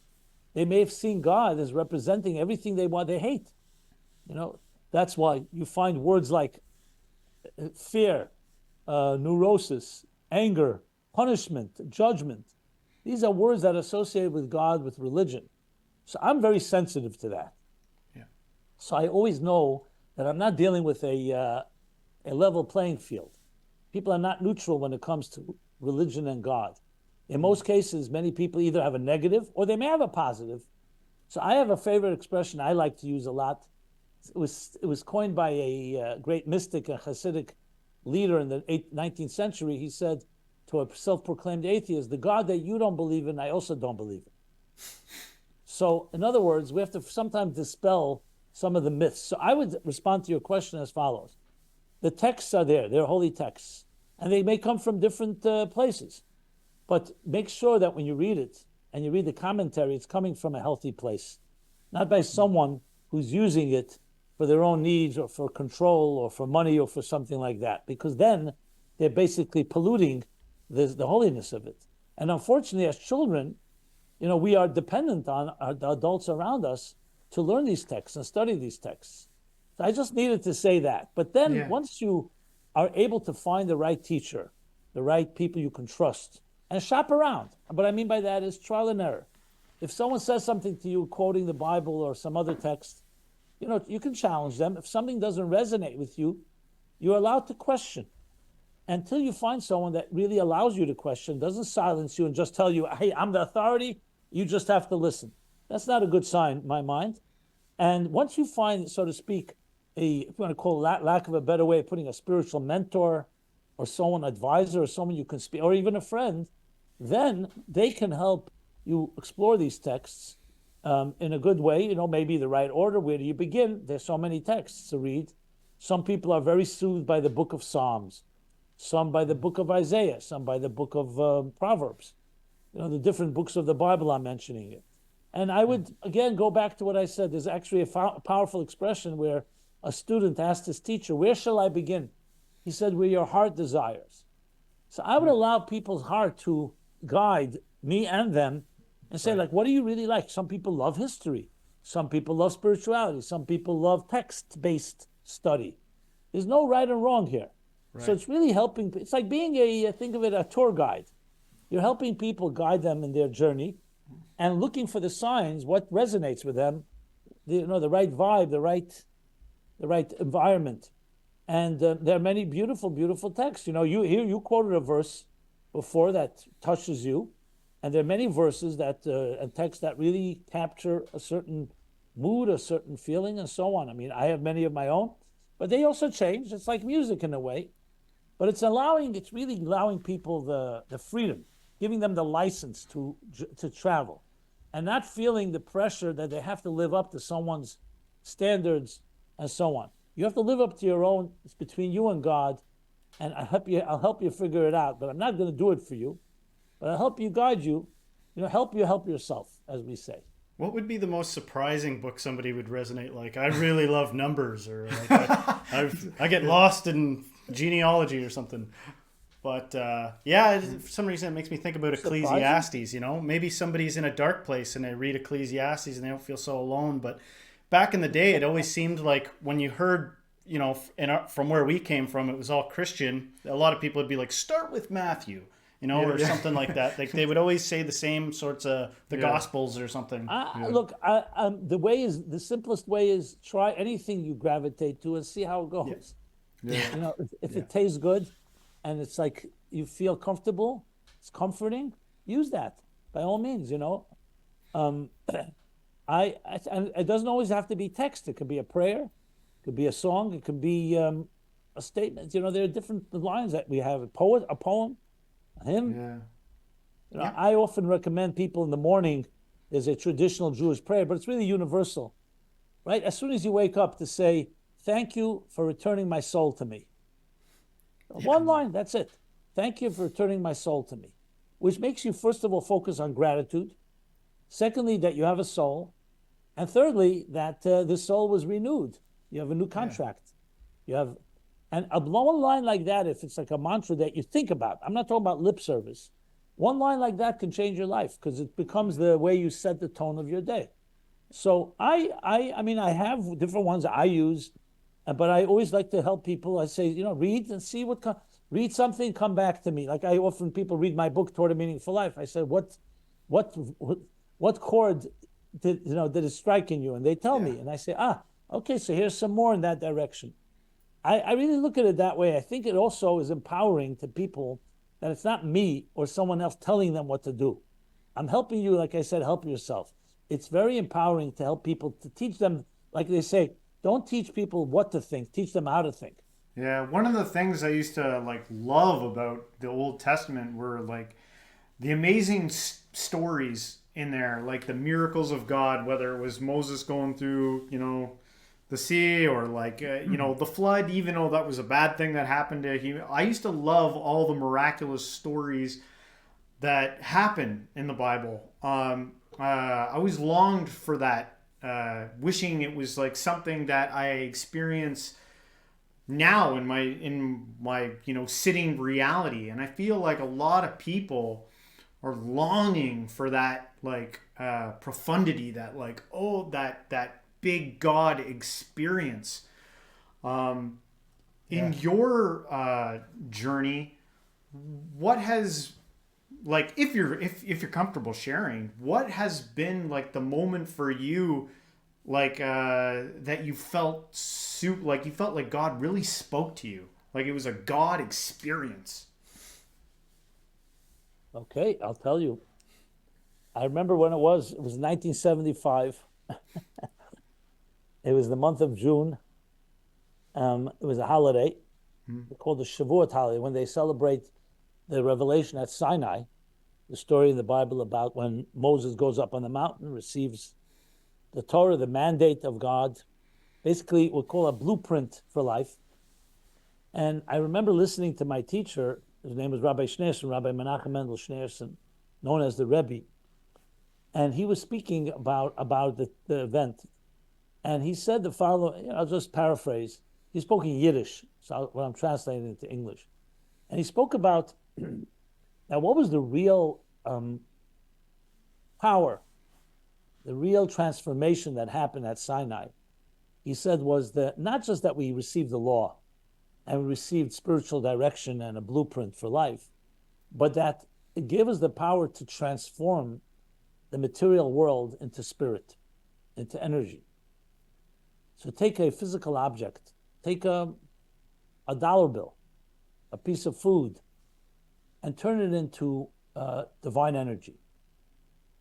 They may have seen God as representing everything they hate. You know, that's why you find words like fear, neurosis, anger, punishment, judgment. These are words that are associated with God, with religion. So I'm very sensitive to that. Yeah. So I always know that I'm not dealing with a level playing field. People are not neutral when it comes to religion and God. In most cases, many people either have a negative or they may have a positive. So I have a favorite expression I like to use a lot. It was coined by a great mystic, a Chassidic leader in the 19th century. He said to a self-proclaimed atheist, the God that you don't believe in, I also don't believe in. So in other words, we have to sometimes dispel some of the myths. So I would respond to your question as follows. The texts are there. They're holy texts. And they may come from different places. But make sure that when you read it and you read the commentary, it's coming from a healthy place. Not by someone who's using it for their own needs or for control or for money or for something like that. Because then they're basically polluting the holiness of it. And unfortunately, as children, you know, we are dependent on the adults around us to learn these texts and study these texts. So I just needed to say that. But then once you are able to find the right teacher, the right people you can trust, and shop around. What I mean by that is trial and error. If someone says something to you quoting the Bible or some other text, you know, you can challenge them. If something doesn't resonate with you, you're allowed to question. Until you find someone that really allows you to question, doesn't silence you and just tell you, hey, I'm the authority, you just have to listen. That's not a good sign in my mind. And once you find, so to speak, if you want to call it lack of a better way of putting a spiritual mentor or someone advisor or someone you can speak, or even a friend, then they can help you explore these texts in a good way, you know, maybe the right order. Where do you begin? There's so many texts to read. Some people are very soothed by the book of Psalms, some by the book of Isaiah, some by the book of Proverbs. You know, the different books of the Bible I'm mentioning it. And I would, again, go back to what I said. There's actually a powerful expression where a student asked his teacher, where shall I begin? He said, where your heart desires. So I would allow people's heart to guide me and them and say, like, what do you really like? Some people love history. Some people love spirituality. Some people love text-based study. There's no right and wrong here. Right. So it's really helping. It's like being think of it, a tour guide. You're helping people, guide them in their journey and looking for the signs, what resonates with them, the right vibe, the right environment. And there are many beautiful, beautiful texts. You know, you quoted a verse before that touches you, and there are many verses that and texts that really capture a certain mood, a certain feeling, and so on. I mean, I have many of my own, but they also change. It's like music in a way, but it's really allowing people the freedom, giving them the license to travel, and not feeling the pressure that they have to live up to someone's standards and so on. You have to live up to your own. It's between you and God, and I'll help you figure it out. But I'm not going to do it for you. But I'll help you, guide you. You know, help yourself, as we say. What would be the most surprising book somebody would resonate like? I really love numbers, or like I get lost in genealogy or something. But for some reason it makes me think about Ecclesiastes. You know, maybe somebody's in a dark place and they read Ecclesiastes and they don't feel so alone, but back in the day, it always seemed like when you heard, you know, from where we came from, it was all Christian. A lot of people would be like, start with Matthew, you know, or something like that. Like they would always say the same sorts of the Gospels or something. Look, the simplest way is try anything you gravitate to and see how it goes. Yeah. You know, if it tastes good and it's like you feel comfortable, it's comforting, use that by all means, you know. it doesn't always have to be text. It could be a prayer, it could be a song, it could be a statement. There are different lines that we have: a poem, a hymn. Yeah. I often recommend people in the morning. There's a traditional Jewish prayer, but it's really universal, right? As soon as you wake up, to say, "Thank you for returning my soul to me." One line, that's it. Thank you for returning my soul to me, which makes you, first of all, focus on gratitude. Secondly, that you have a soul. And thirdly, that the soul was renewed. You have a new contract. You have, and a one line like that, if it's like a mantra that you think about, I'm not talking about lip service. One line like that can change your life because it becomes the way you set the tone of your day. So I have different ones I use, but I always like to help people. I say, read and see read something, come back to me. Like people read my book, Toward a Meaningful Life. I said, what chord did it strike in you? And they tell me, and I say, okay, so here's some more in that direction. I really look at it that way. I think it also is empowering to people that it's not me or someone else telling them what to do. I'm helping you, like I said, help yourself. It's very empowering to help people, to teach them, like they say, don't teach people what to think, teach them how to think. Yeah, one of the things I used to love about the Old Testament were the amazing stories in there, like the miracles of God, whether it was Moses going through, the sea, or the flood, even though that was a bad thing that happened to him. I used to love all the miraculous stories that happen in the Bible. I always longed for that, wishing it was something that I experience now in my sitting reality. And I feel like a lot of people are longing for that profundity, that that big God experience. In your journey, what has, if you're comfortable sharing, what has been the moment for you, that you felt you felt like God really spoke to you, like it was a God experience? Okay, I'll tell you. I remember when it was 1975. It was the month of June. It was a holiday called the Shavuot holiday, when they celebrate the revelation at Sinai, the story in the Bible about when Moses goes up on the mountain, receives the Torah, the mandate of God, basically what we call a blueprint for life. And I remember listening to my teacher, his name was Rabbi Schneerson, Rabbi Menachem Mendel Schneerson, known as the Rebbe. And he was speaking about the event. And he said the following, I'll just paraphrase. He spoke in Yiddish, so what I'm translating into English. And he spoke about now what was the real power, the real transformation that happened at Sinai. He said was that not just that we received the law and we received spiritual direction and a blueprint for life, but that it gave us the power to transform the material world into spirit, into energy. So take a physical object, take a dollar bill, a piece of food, and turn it into divine energy.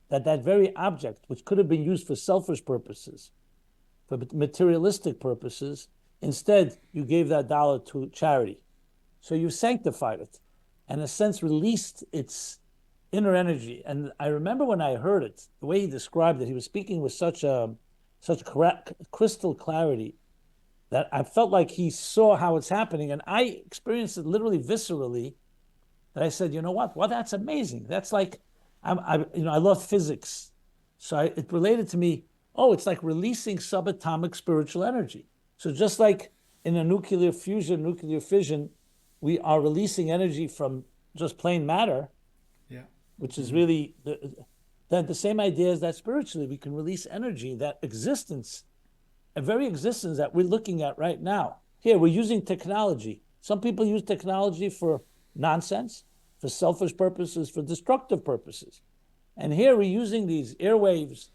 That very object, which could have been used for selfish purposes, for materialistic purposes, instead you gave that dollar to charity. So you sanctified it, and in a sense released its inner energy. And I remember when I heard it, the way he described it, he was speaking with such crystal clarity that I felt like he saw how it's happening, and I experienced it literally viscerally. That I said, you know what? Well, that's amazing. That's like, I love physics, so it related to me. Oh, it's like releasing subatomic spiritual energy. So just like in a nuclear fusion, nuclear fission, we are releasing energy from just plain matter, which is really the same idea as that spiritually we can release energy, that existence, a very existence that we're looking at right now. Here, we're using technology. Some people use technology for nonsense, for selfish purposes, for destructive purposes. And here we're using these airwaves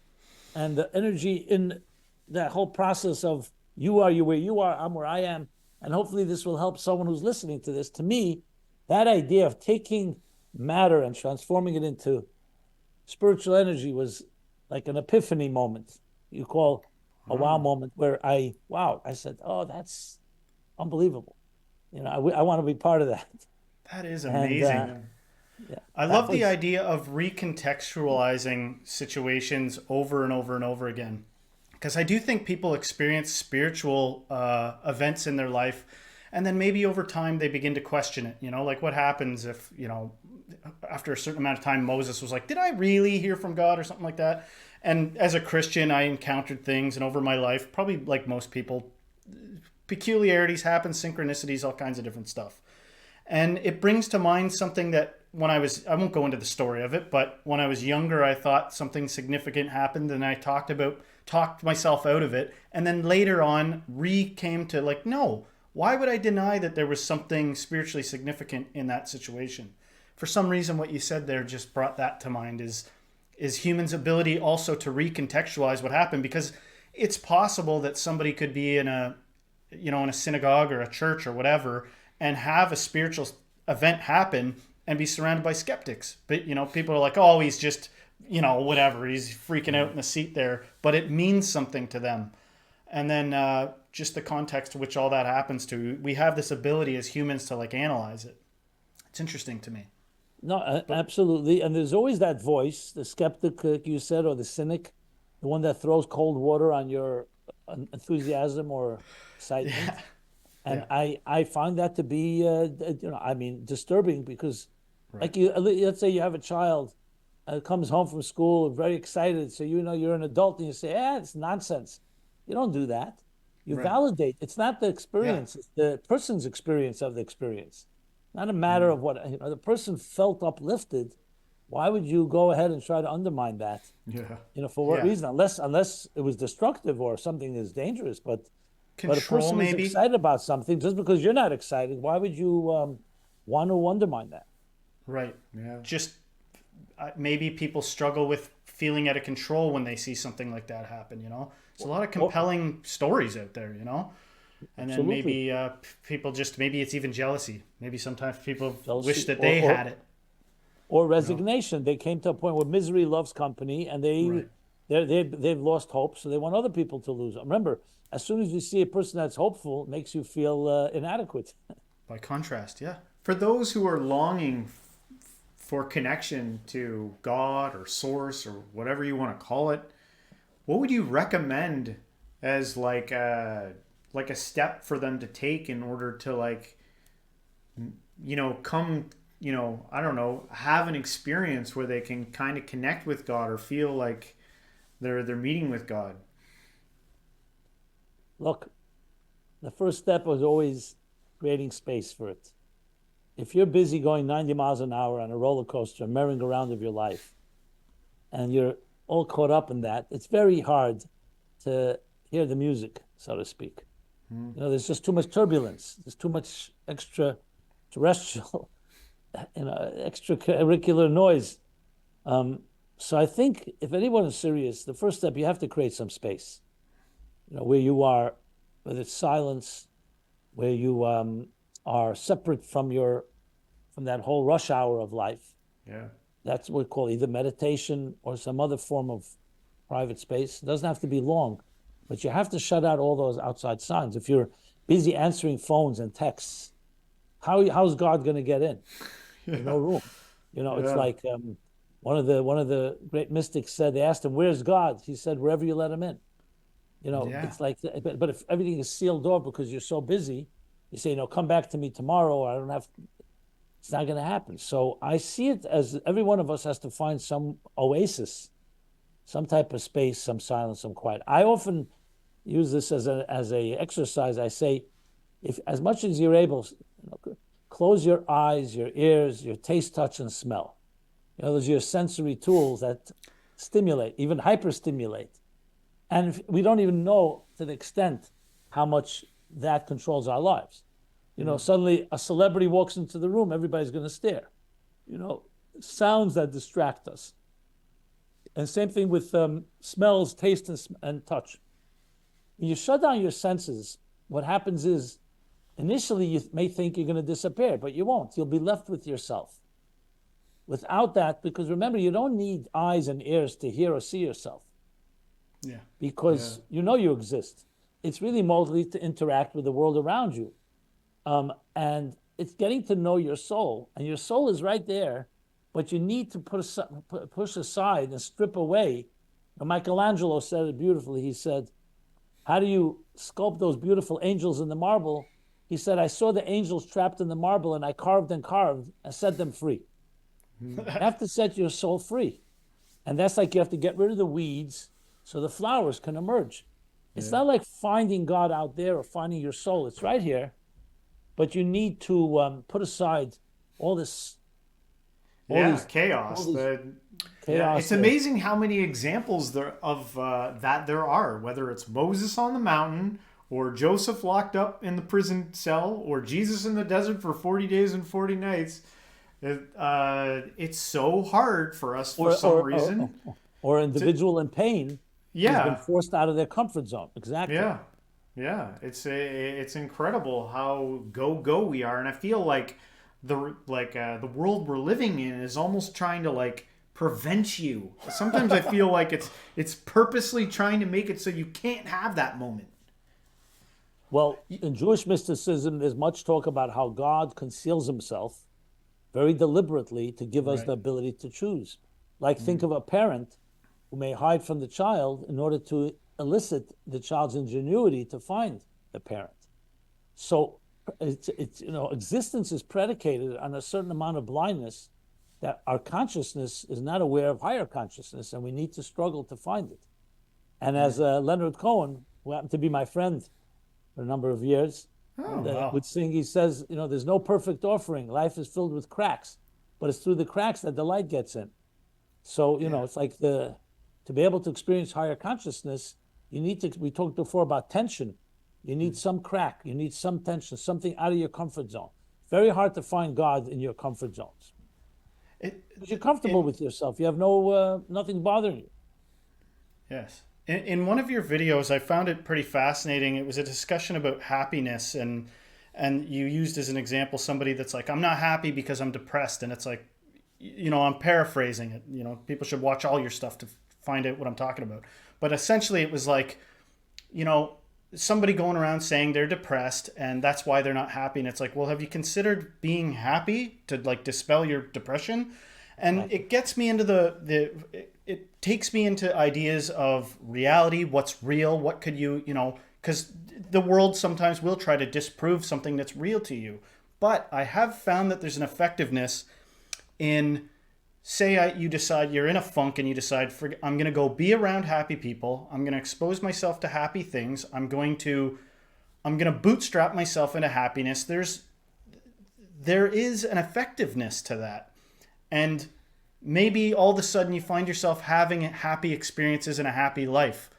and the energy in that whole process of you are where you are, I'm where I am. And hopefully this will help someone who's listening to this. To me, that idea of taking matter and transforming it into spiritual energy was like an epiphany moment. you call a wow moment, where I said, oh, that's unbelievable. I want to be part of that. That is And amazing. yeah, I that love the was idea of recontextualizing situations over and over and over again. Because I do think people experience spiritual events in their life, and then maybe over time they begin to question it. Like what happens if, after a certain amount of time, Moses was like, did I really hear from God or something like that? And as a Christian, I encountered things, and over my life, probably like most people, peculiarities happen, synchronicities, all kinds of different stuff. And it brings to mind something that I won't go into the story of it, but when I was younger, I thought something significant happened, and I talked myself out of it. And then later on, came to like, no, why would I deny that there was something spiritually significant in that situation? For some reason, what you said there just brought that to mind is humans' ability also to recontextualize what happened, because it's possible that somebody could be in a synagogue or a church or whatever, and have a spiritual event happen and be surrounded by skeptics. But, people are like, oh, he's just, whatever. He's freaking out in the seat there. But it means something to them. And then just the context to which all that happens to, we have this ability as humans to like analyze it. It's interesting to me. no, absolutely. And there's always that voice, the skeptic, like you said, or the cynic, the one that throws cold water on your enthusiasm or excitement. Yeah. And Yeah. I find that to be, disturbing, because, Right. let's say you have a child comes home from school very excited. So, you're an adult, and you say, it's nonsense. You don't do that. You Right. validate. It's not the Yeah. experience, it's the person's experience of the experience. Not a matter of what, the person felt uplifted. Why would you go ahead and try to undermine that? Yeah. For what Yeah. reason? Unless it was destructive or something is dangerous. But a Control, person is maybe. excited about something, just because you're not excited, why would you want to undermine that? Right. Yeah. Just maybe people struggle with feeling out of control when they see something like that happen. There's a lot of Or, compelling stories out there. And then absolutely. maybe people just, maybe it's even jealousy. Maybe sometimes people wish Jealousy, that they had it. or You know. resignation. They came to a point where misery loves company, and Right. they've lost hope, so they want other people to lose. Remember, as soon as you see a person that's hopeful, it makes you feel inadequate. By contrast, yeah. For those who are longing for connection to God or source or whatever you want to call it, what would you recommend as like a step for them to take in order to like come, I don't know, have an experience where they can kind of connect with God or feel like they're meeting with God? Look, the first step was always creating space for it. If you're busy going 90 miles an hour on a roller coaster, merry-go-round of your life, and you're all caught up in that, it's very hard to hear the music, so to speak. There's just too much turbulence. There's too much extraterrestrial, extracurricular noise. So I think if anyone is serious, the first step, you have to create some space, where you are, whether it's silence, where you are separate from that whole rush hour of life. Yeah. That's what we call either meditation or some other form of private space. It doesn't have to be long, but you have to shut out all those outside sounds. If you're busy answering phones and texts, how's God going to get in? There's no room. It's Yeah. like one of the great mystics said. They asked him, "Where's God?" He said, "Wherever you let him in." Yeah. It's like, but if everything is sealed off because you're so busy, you say, "Come back to me tomorrow," or I don't have. It's not going to happen. So I see it as every one of us has to find some oasis, some type of space, some silence, some quiet. I often use this as a exercise. I say, if as much as you're able, close your eyes, your ears, your taste, touch, and smell. Those are your sensory tools that stimulate, even hyperstimulate. And we don't even know to the extent how much that controls our lives. Suddenly a celebrity walks into the room, everybody's going to stare. Sounds that distract us. And same thing with smells, taste, and touch. When you shut down your senses, what happens is initially you may think you're going to disappear, but you won't. You'll be left with yourself. Without that, because remember, you don't need eyes and ears to hear or see yourself. Yeah. because you know you exist. It's really mostly to interact with the world around you. And it's getting to know your soul, and your soul is right there, but you need to push aside and strip away. And Michelangelo said it beautifully. He said, how do you sculpt those beautiful angels in the marble? He said, I saw the angels trapped in the marble, and I carved and set them free. You have to set your soul free. And that's like you have to get rid of the weeds so the flowers can emerge. It's not like finding God out there or finding your soul. It's right here. But you need to put aside all this, chaos. chaos. It's amazing how many examples that there are, whether it's Moses on the mountain, or Joseph locked up in the prison cell, or Jesus in the desert for 40 days and 40 nights. It's so hard for us for some reason. Or individual in pain has been forced out of their comfort zone. Exactly. Yeah. It's incredible how go we are, and I feel like the world we're living in is almost trying to like prevent you. Sometimes I feel like it's purposely trying to make it so you can't have that moment. Well, in Jewish mysticism, there's much talk about how God conceals himself very deliberately to give us the ability to choose. Like, think of a parent who may hide from the child in order to elicit the child's ingenuity to find the parent. So it's existence is predicated on a certain amount of blindness that our consciousness is not aware of higher consciousness, and we need to struggle to find it. And as Leonard Cohen, who happened to be my friend for a number of years, would sing, he says, there's no perfect offering. Life is filled with cracks, but it's through the cracks that the light gets in. So, it's like to be able to experience higher consciousness, you need to, we talked before about tension. You need some crack, you need some tension, something out of your comfort zone. It's very hard to find God in your comfort zones. Because you're comfortable with yourself. You have nothing bothering you. Yes. In one of your videos, I found it pretty fascinating. It was a discussion about happiness, and you used as an example somebody that's like, I'm not happy because I'm depressed. And it's like, I'm paraphrasing it. People should watch all your stuff to find out what I'm talking about. But essentially it was like, somebody going around saying they're depressed and that's why they're not happy. And it's like, well, have you considered being happy to like dispel your depression? And it gets me into it takes me into ideas of reality, what's real, what could you, because the world sometimes will try to disprove something that's real to you. But I have found that there's an effectiveness in, say you decide you're in a funk and you decide, I'm going to go be around happy people. I'm going to expose myself to happy things. I'm going to bootstrap myself into happiness. There is an effectiveness to that. And maybe all of a sudden you find yourself having happy experiences and a happy life.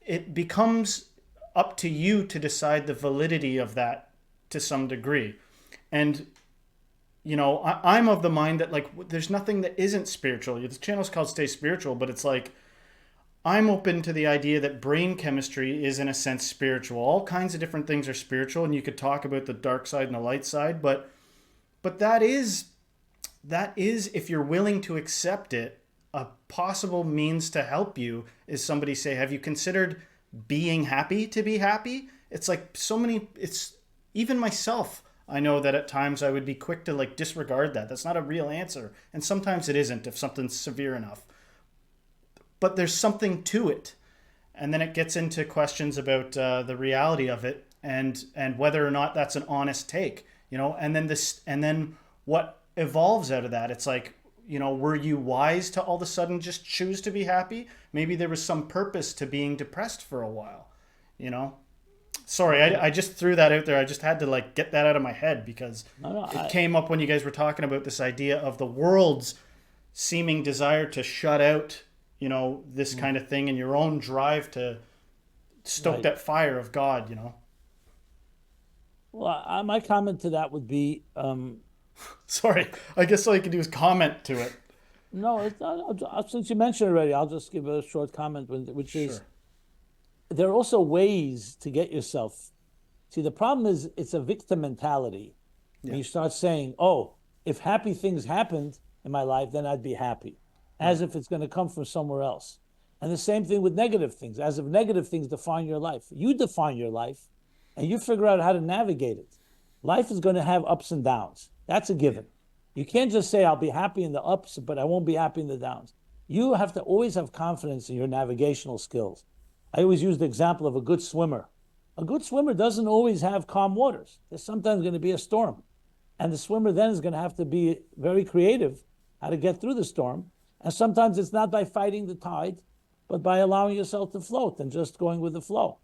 It becomes up to you to decide the validity of that to some degree. And, I'm of the mind that like, there's nothing that isn't spiritual. The channel's called Stay Spiritual, but it's like, I'm open to the idea that brain chemistry is in a sense spiritual. All kinds of different things are spiritual, and you could talk about the dark side and the light side, but that is, if you're willing to accept it, a possible means to help you is somebody say, have you considered being happy to be happy? It's like it's even myself. I know that at times I would be quick to like disregard that. That's not a real answer. And sometimes it isn't if something's severe enough. But there's something to it. And then it gets into questions about the reality of it and whether or not that's an honest take, and then what evolves out of that. It's like, were you wise to all of a sudden just choose to be happy? Maybe there was some purpose to being depressed for a while, Sorry, I just threw that out there. I just had to like get that out of my head because it came up when you guys were talking about this idea of the world's seeming desire to shut out, this kind of thing, and your own drive to stoke that fire of God, Well, my comment to that would be, sorry, I guess all you can do is comment to it. No, it's not, since you mentioned it already, I'll just give a short comment, which is, there are also ways to get yourself. See, the problem is it's a victim mentality. When you start saying, oh, if happy things happened in my life, then I'd be happy, as if it's going to come from somewhere else. And the same thing with negative things. As if negative things define your life, you define your life, and you figure out how to navigate it. Life is going to have ups and downs. That's a given. You can't just say, I'll be happy in the ups, but I won't be happy in the downs. You have to always have confidence in your navigational skills. I always use the example of a good swimmer. A good swimmer doesn't always have calm waters. There's sometimes going to be a storm. And the swimmer then is going to have to be very creative how to get through the storm. And sometimes it's not by fighting the tide, but by allowing yourself to float and just going with the flow.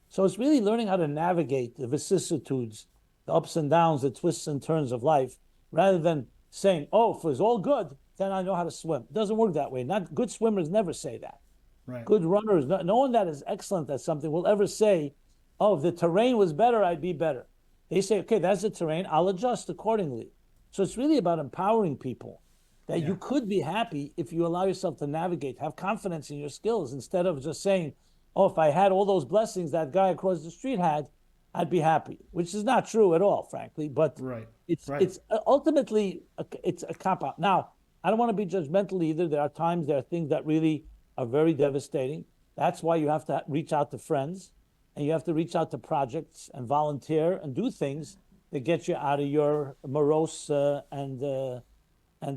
So it's really learning how to navigate the vicissitudes, the ups and downs, the twists and turns of life, rather than saying, oh, if it's all good, then I know how to swim. It doesn't work that way. Not good swimmers never say that. Right. Good runners, no one that is excellent at something will ever say, oh, if the terrain was better, I'd be better. They say, okay, that's the terrain, I'll adjust accordingly. So it's really about empowering people that you could be happy if you allow yourself to navigate, have confidence in your skills, instead of just saying, oh, if I had all those blessings that guy across the street had, I'd be happy, which is not true at all, frankly. But it's ultimately, it's a cop-out. Now, I don't want to be judgmental either. There are things that really are very devastating. That's why you have to reach out to friends, and you have to reach out to projects and volunteer and do things that get you out of your morose and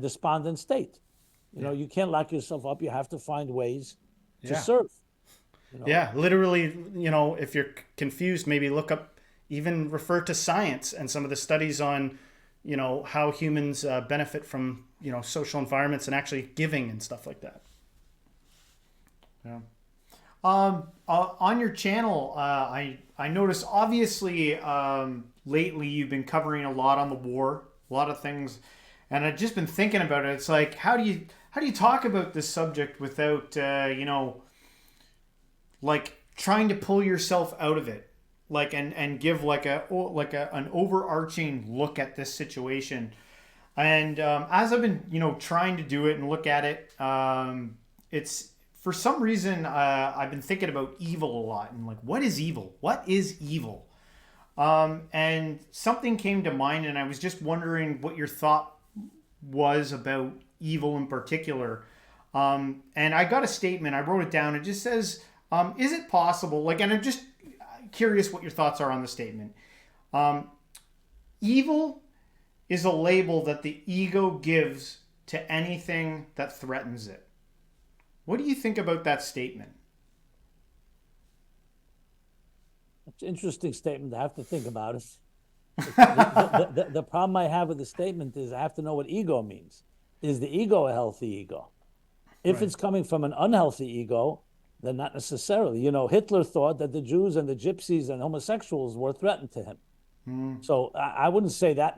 despondent state. You know, you can't lock yourself up. You have to find ways to serve. You know? Yeah, literally, you know, if you're confused, maybe look up, even refer to science and some of the studies on, you know, how humans benefit from, you know, social environments and actually giving and stuff like that. Yeah. On your channel, I noticed obviously lately you've been covering a lot on the war, a lot of things, and I've just been thinking about it. It's like, how do you talk about this subject without you know, like trying to pull yourself out of it, like and give like an overarching look at this situation. And as I've been, you know, trying to do it and look at it, it's for some reason I've been thinking about evil a lot, and like, what is evil? What is evil? And something came to mind, and I was just wondering what your thought was about evil in particular. And I got a statement. I wrote it down. It just says, is it possible, like, and I'm just curious what your thoughts are on the statement. Evil is a label that the ego gives to anything that threatens it. What do you think about that statement? It's an interesting statement. I have to think about it. The problem I have with the statement is I have to know what ego means. Is the ego a healthy ego? If it's coming from an unhealthy ego, then not necessarily. You know, Hitler thought that the Jews and the gypsies and homosexuals were threatened to him. So I wouldn't say that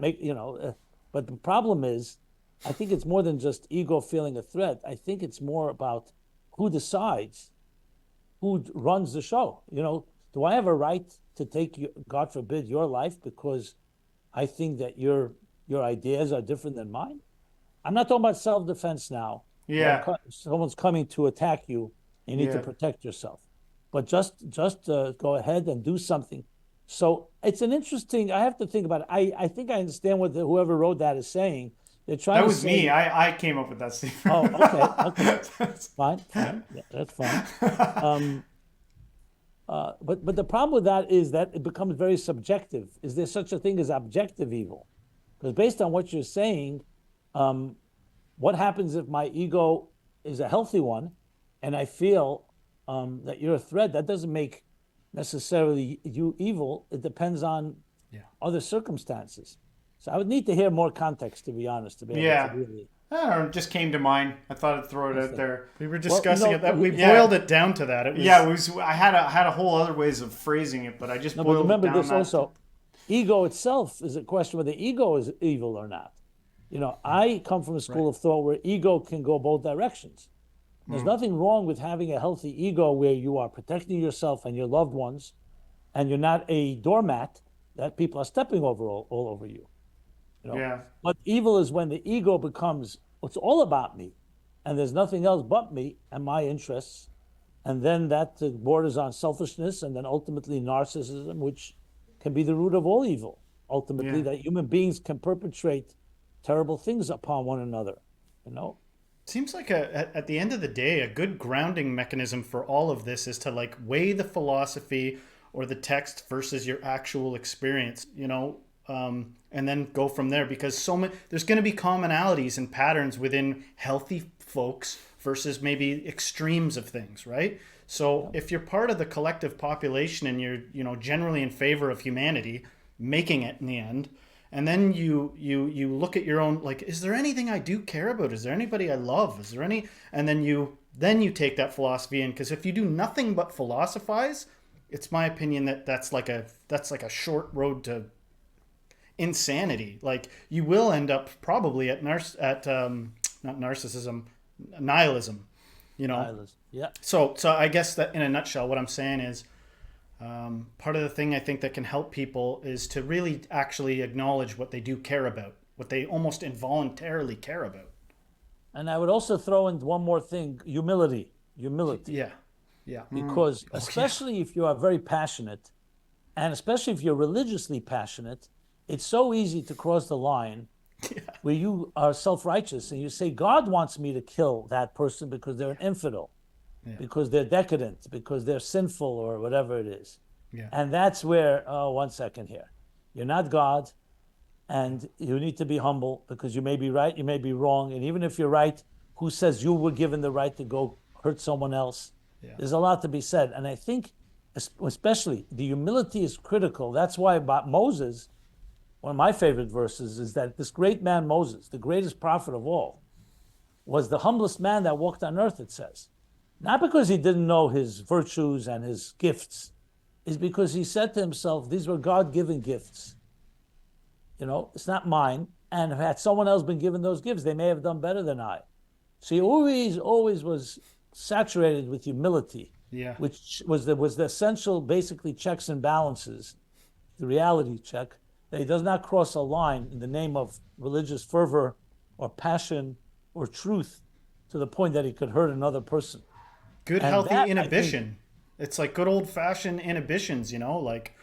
but the problem is, I think it's more than just ego feeling a threat. I think it's more about who decides, who runs the show. You know, do I have a right to take, God forbid, your life because I think that your ideas are different than mine? I'm not talking about self-defense now. Yeah. Someone's coming to attack you. You need to protect yourself. But just go ahead and do something. So it's an interesting, I have to think about it. I think I understand what whoever wrote that is saying. They're trying that to was say, me. I came up with that statement. Oh, okay. Fine. Yeah, that's fine. But the problem with that is that it becomes very subjective. Is there such a thing as objective evil? Because based on what you're saying, what happens if my ego is a healthy one and I feel that you're a threat? That doesn't make necessarily you evil. It depends on other circumstances. So I would need to hear more context, to be honest, to be able to really... I don't know, it just came to mind. I thought I'd throw it out there. We were discussing it. That we boiled it down to that. It was, I had a whole other ways of phrasing it, but I just boiled it down. Remember this also. Ego itself is a question whether ego is evil or not. You know, I come from a school of thought where ego can go both directions. There's nothing wrong with having a healthy ego where you are protecting yourself and your loved ones, and you're not a doormat that people are stepping over all over you. You know? But evil is when the ego becomes, it's all about me, and there's nothing else but me and my interests, and then that borders on selfishness, and then ultimately narcissism, which can be the root of all evil. Ultimately, that human beings can perpetrate terrible things upon one another. You know. Seems like at the end of the day, a good grounding mechanism for all of this is to like weigh the philosophy or the text versus your actual experience, and then go from there, because there's going to be commonalities and patterns within healthy folks versus maybe extremes of things, right? So if you're part of the collective population and you're, generally in favor of humanity making it in the end, and then you look at your own, like, is there anything I do care about? Is there anybody I love? Is there any? And then you take that philosophy in, because if you do nothing but philosophize, it's my opinion that that's like a short road to insanity. Like, you will end up probably at not narcissism, nihilism. Nihilism. Yeah. So I guess that in a nutshell, what I'm saying is, part of the thing I think that can help people is to really actually acknowledge what they do care about, what they almost involuntarily care about. And I would also throw in one more thing: humility. Humility. Yeah. Yeah. Because especially if you are very passionate, and especially if you're religiously passionate, it's so easy to cross the line where you are self-righteous and you say, God wants me to kill that person because they're an infidel, because they're decadent, because they're sinful, or whatever it is. Yeah. And that's where, one second here. You're not God, and you need to be humble, because you may be right, you may be wrong. And even if you're right, who says you were given the right to go hurt someone else? Yeah. There's a lot to be said. And I think especially the humility is critical. That's why about Moses, one of my favorite verses is that this great man Moses, the greatest prophet of all, was the humblest man that walked on earth, it says. Not because he didn't know his virtues and his gifts, is because he said to himself, these were God-given gifts. It's not mine. And had someone else been given those gifts, they may have done better than I. So he always was saturated with humility, which was the essential, basically, checks and balances, the reality check, that he does not cross a line in the name of religious fervor or passion or truth to the point that he could hurt another person. Good, healthy inhibition. It's like good old-fashioned inhibitions, like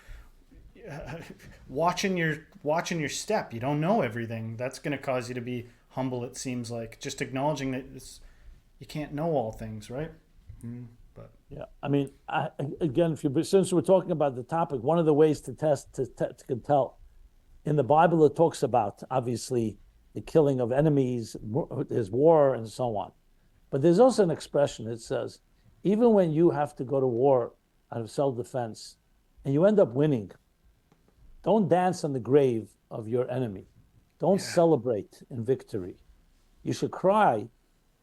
watching your step. You don't know everything. That's going to cause you to be humble, it seems like. Just acknowledging that you can't know all things, right? But yeah, I mean, again, since we're talking about the topic, one of the ways to test to tell in the Bible, it talks about obviously the killing of enemies, there's war, and so on. But there's also an expression that says, even when you have to go to war out of self-defense and you end up winning, don't dance on the grave of your enemy. Don't celebrate in victory. You should cry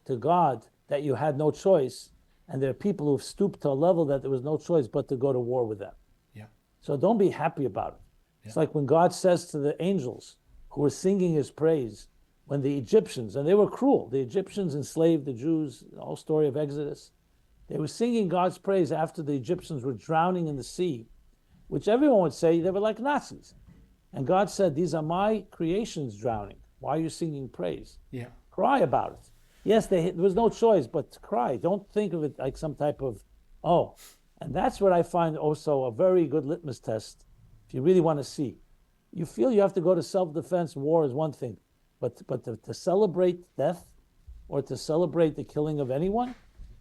to God that you had no choice, and there are people who've stooped to a level that there was no choice but to go to war with them. Yeah. So don't be happy about it. Yeah. It's like when God says to the angels who were singing his praise, when the Egyptians, and they were cruel, the Egyptians enslaved the Jews, the whole story of Exodus, they were singing God's praise after the Egyptians were drowning in the sea, which everyone would say they were like Nazis. And God said, these are my creations drowning. Why are you singing praise? Yeah. Cry about it. Yes, there was no choice but to cry. Don't think of it like some type of, And that's what I find also a very good litmus test if you really want to see. You feel you have to go to self-defense, war is one thing. But to celebrate death or to celebrate the killing of anyone,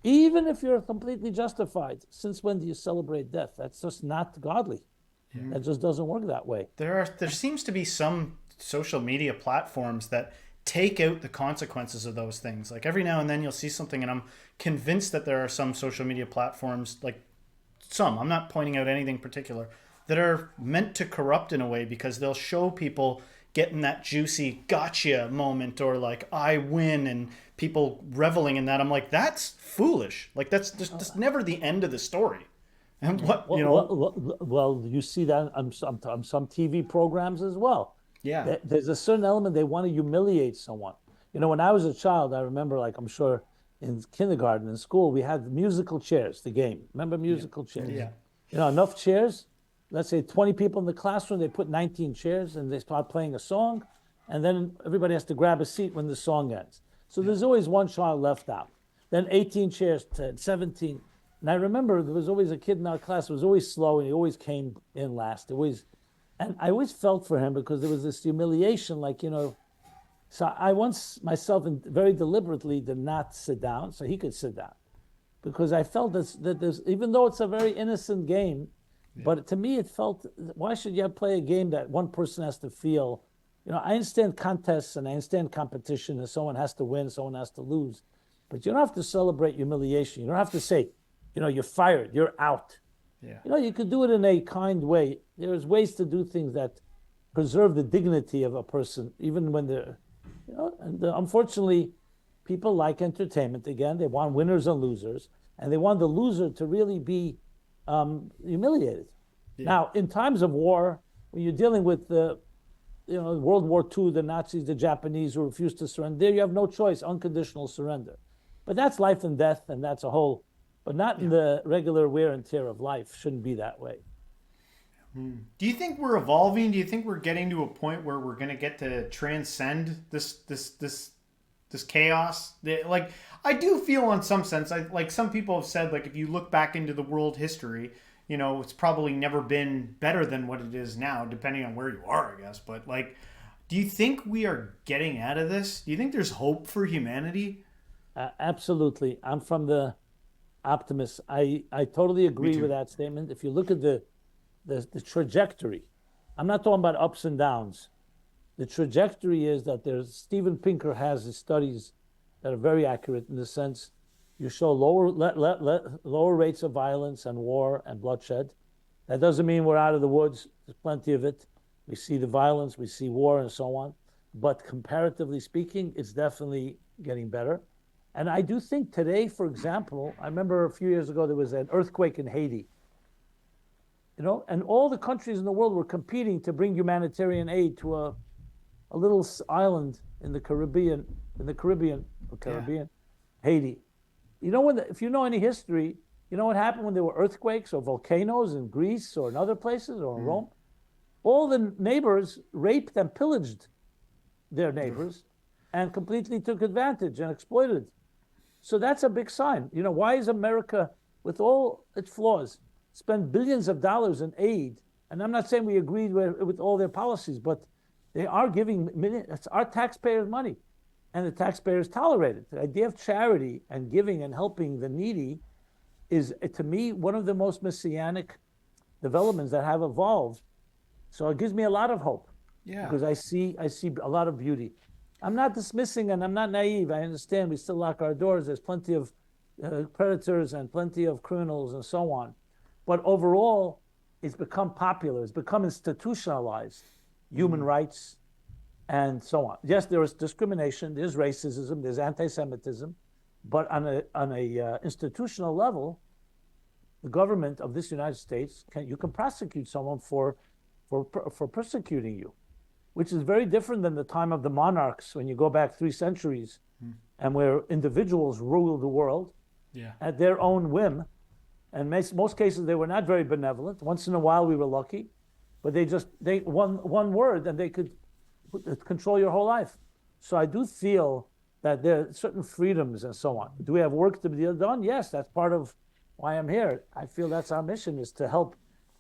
even if you're completely justified, since when do you celebrate death? That's just not godly. Yeah. That just doesn't work that way. There seems to be some social media platforms that take out the consequences of those things. Like every now and then you'll see something, and I'm convinced that there are some social media platforms, I'm not pointing out anything particular, that are meant to corrupt in a way, because they'll show people getting that juicy gotcha moment, or like I win, and people reveling in that. I'm like, that's foolish. Like that's just never the end of the story. And well, you see that on some TV programs as well. Yeah. There's a certain element, they want to humiliate someone. When I was a child, I remember, I'm sure in kindergarten and school, we had musical chairs, the game. Remember musical chairs? Yeah. Enough chairs. Let's say 20 people in the classroom, they put 19 chairs and they start playing a song, and then everybody has to grab a seat when the song ends. So there's always one child left out. Then 18 chairs, 10, 17. And I remember there was always a kid in our class who was always slow, and he always came in last. And I always felt for him, because there was this humiliation, So I once myself very deliberately did not sit down so he could sit down, because I felt that there's, even though it's a very innocent game, but to me it felt, why should you play a game that one person has to feel? I understand contests and I understand competition, and someone has to win, someone has to lose, but you don't have to celebrate humiliation. You don't have to say, you're fired, you're out. Yeah. You could do it in a kind way. There's ways to do things that preserve the dignity of a person, even when they're, and unfortunately, people like entertainment. Again, they want winners and losers, and they want the loser to really be humiliated. Yeah. Now, in times of war, when you're dealing with World War II, the Nazis, the Japanese who refused to surrender, there you have no choice, unconditional surrender. But that's life and death, and that's a whole, but not in the regular wear and tear of life. Shouldn't be that way. Do you think we're evolving? Do you think we're getting to a point where we're going to get to transcend this chaos? Like, I do feel, in some sense, like some people have said, like, if you look back into the world history, it's probably never been better than what it is now, depending on where you are, I guess. But, like, do you think we are getting out of this? Do you think there's hope for humanity? Absolutely. I'm from the optimist. I totally agree with that statement. If you look at the trajectory, I'm not talking about ups and downs. The trajectory is that Steven Pinker has his studies that are very accurate in the sense you show lower rates of violence and war and bloodshed. That doesn't mean we're out of the woods. There's plenty of it. We see the violence, we see war and so on. But comparatively speaking, it's definitely getting better. And I do think today, for example, I remember a few years ago, there was an earthquake in Haiti. And all the countries in the world were competing to bring humanitarian aid to a little island in the Caribbean, Haiti. If you know any history, you know what happened when there were earthquakes or volcanoes in Greece or in other places or in Rome? All the neighbors raped and pillaged their neighbors and completely took advantage and exploited. So that's a big sign. Why is America, with all its flaws, spend billions of dollars in aid? And I'm not saying we agreed with all their policies, but they are giving millions. It's our taxpayers' money, and the taxpayers tolerate it. The idea of charity and giving and helping the needy is, to me, one of the most messianic developments that have evolved. So it gives me a lot of hope. Yeah. Because I see a lot of beauty. I'm not dismissing, and I'm not naive. I understand we still lock our doors. There's plenty of predators and plenty of criminals and so on. But overall, it's become popular. It's become institutionalized. Human rights and so on. Yes, there is discrimination. There's racism. There's anti-Semitism. But on a institutional level, the government of this United States you can prosecute someone for persecuting you, which is very different than the time of the monarchs when you go back 3 centuries and where individuals ruled the world at their own whim. And most cases, they were not very benevolent. Once in a while, we were lucky. But they one word and they could control your whole life. So I do feel that there are certain freedoms and so on. Do we have work to be done? Yes, that's part of why I'm here. I feel that's our mission, is to help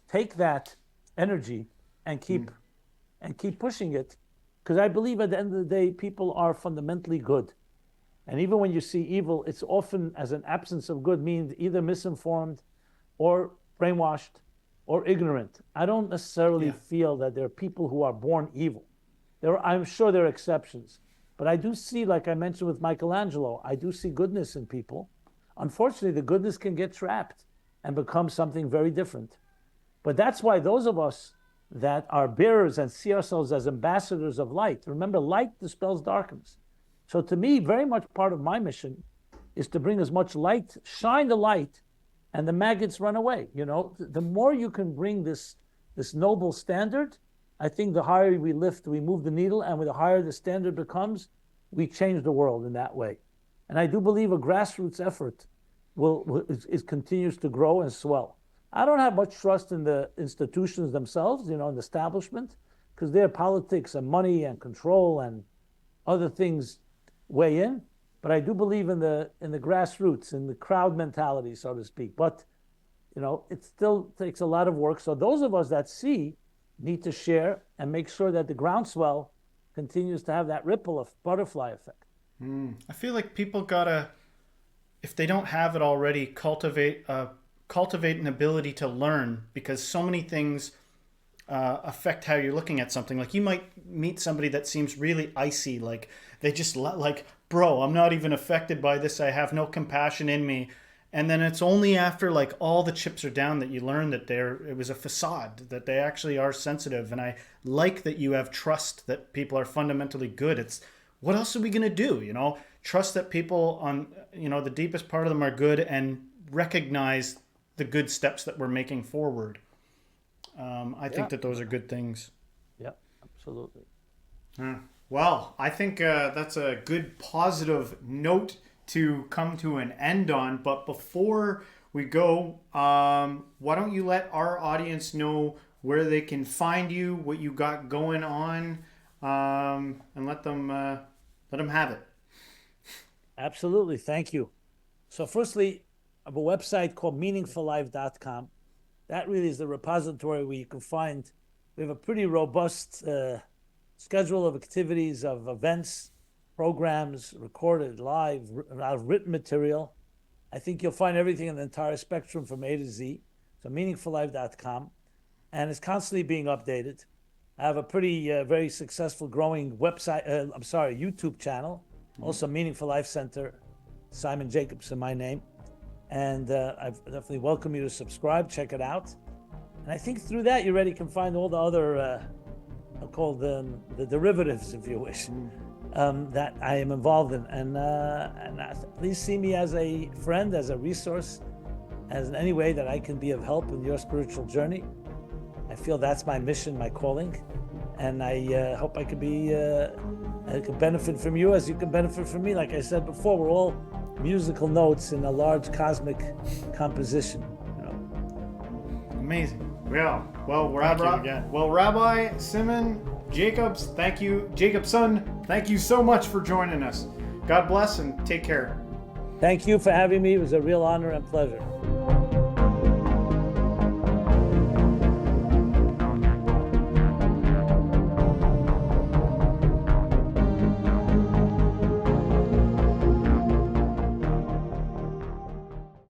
take that energy and keep pushing it. Because I believe at the end of the day, people are fundamentally good. And even when you see evil, it's often as an absence of good, means either misinformed or brainwashed or ignorant. I don't necessarily feel that there are people who are born evil. I'm sure there are exceptions. But I do see, like I mentioned with Michelangelo, I do see goodness in people. Unfortunately, the goodness can get trapped and become something very different. But that's why those of us that are bearers and see ourselves as ambassadors of light, remember, light dispels darkness. So to me, very much part of my mission is to bring as much light, shine the light, and the maggots run away. The more you can bring this noble standard, I think the higher we move the needle, and the higher the standard becomes, we change the world in that way. And I do believe a grassroots effort continues to grow and swell. I don't have much trust in the institutions themselves, in the establishment, because their politics and money and control and other things weigh in. But I do believe in the grassroots, in the crowd mentality, so to speak. But it still takes a lot of work. So those of us that see need to share and make sure that the groundswell continues to have that ripple of butterfly effect. I feel like people gotta, if they don't have it already, cultivate an ability to learn, because so many things affect how you're looking at something. Like you might meet somebody that seems really icy, like they just like, bro, I'm not even affected by this. I have no compassion in me. And then it's only after like all the chips are down that you learn that it was a facade, that they actually are sensitive. And I like that you have trust that people are fundamentally good. It's, what else are we going to do? You know, trust that people on, you know, the deepest part of them are good, and recognize the good steps that we're making forward. I think that those are good things. Yeah, absolutely. Well, I think that's a good positive note to come to an end on. But before we go, why don't you let our audience know where they can find you, what you got going on, and let them have it. Absolutely. Thank you. So firstly, I have a website called meaningfullife.com. That really is the repository where you can find, we have a pretty robust schedule of activities, of events, programs, recorded, live, written material. I think you'll find everything in the entire spectrum from A to Z. So meaningfullife.com. And it's constantly being updated. I have a pretty, very successful growing website, YouTube channel. Also Meaningful Life Center, Simon Jacobson, my name. And I definitely welcome you to subscribe, check it out. And I think through that, you already can find all the other, I'll call them the derivatives, if you wish, that I am involved in. And please see me as a friend, as a resource, as in any way that I can be of help in your spiritual journey. I feel that's my mission, my calling. And I hope I could be, I could benefit from you as you can benefit from me. Like I said before, we're all musical notes in a large cosmic composition. You know. Amazing. Yeah. Well, Rabbi Simon Jacobson, thank you so much for joining us. God bless and take care. Thank you for having me. It was a real honor and pleasure.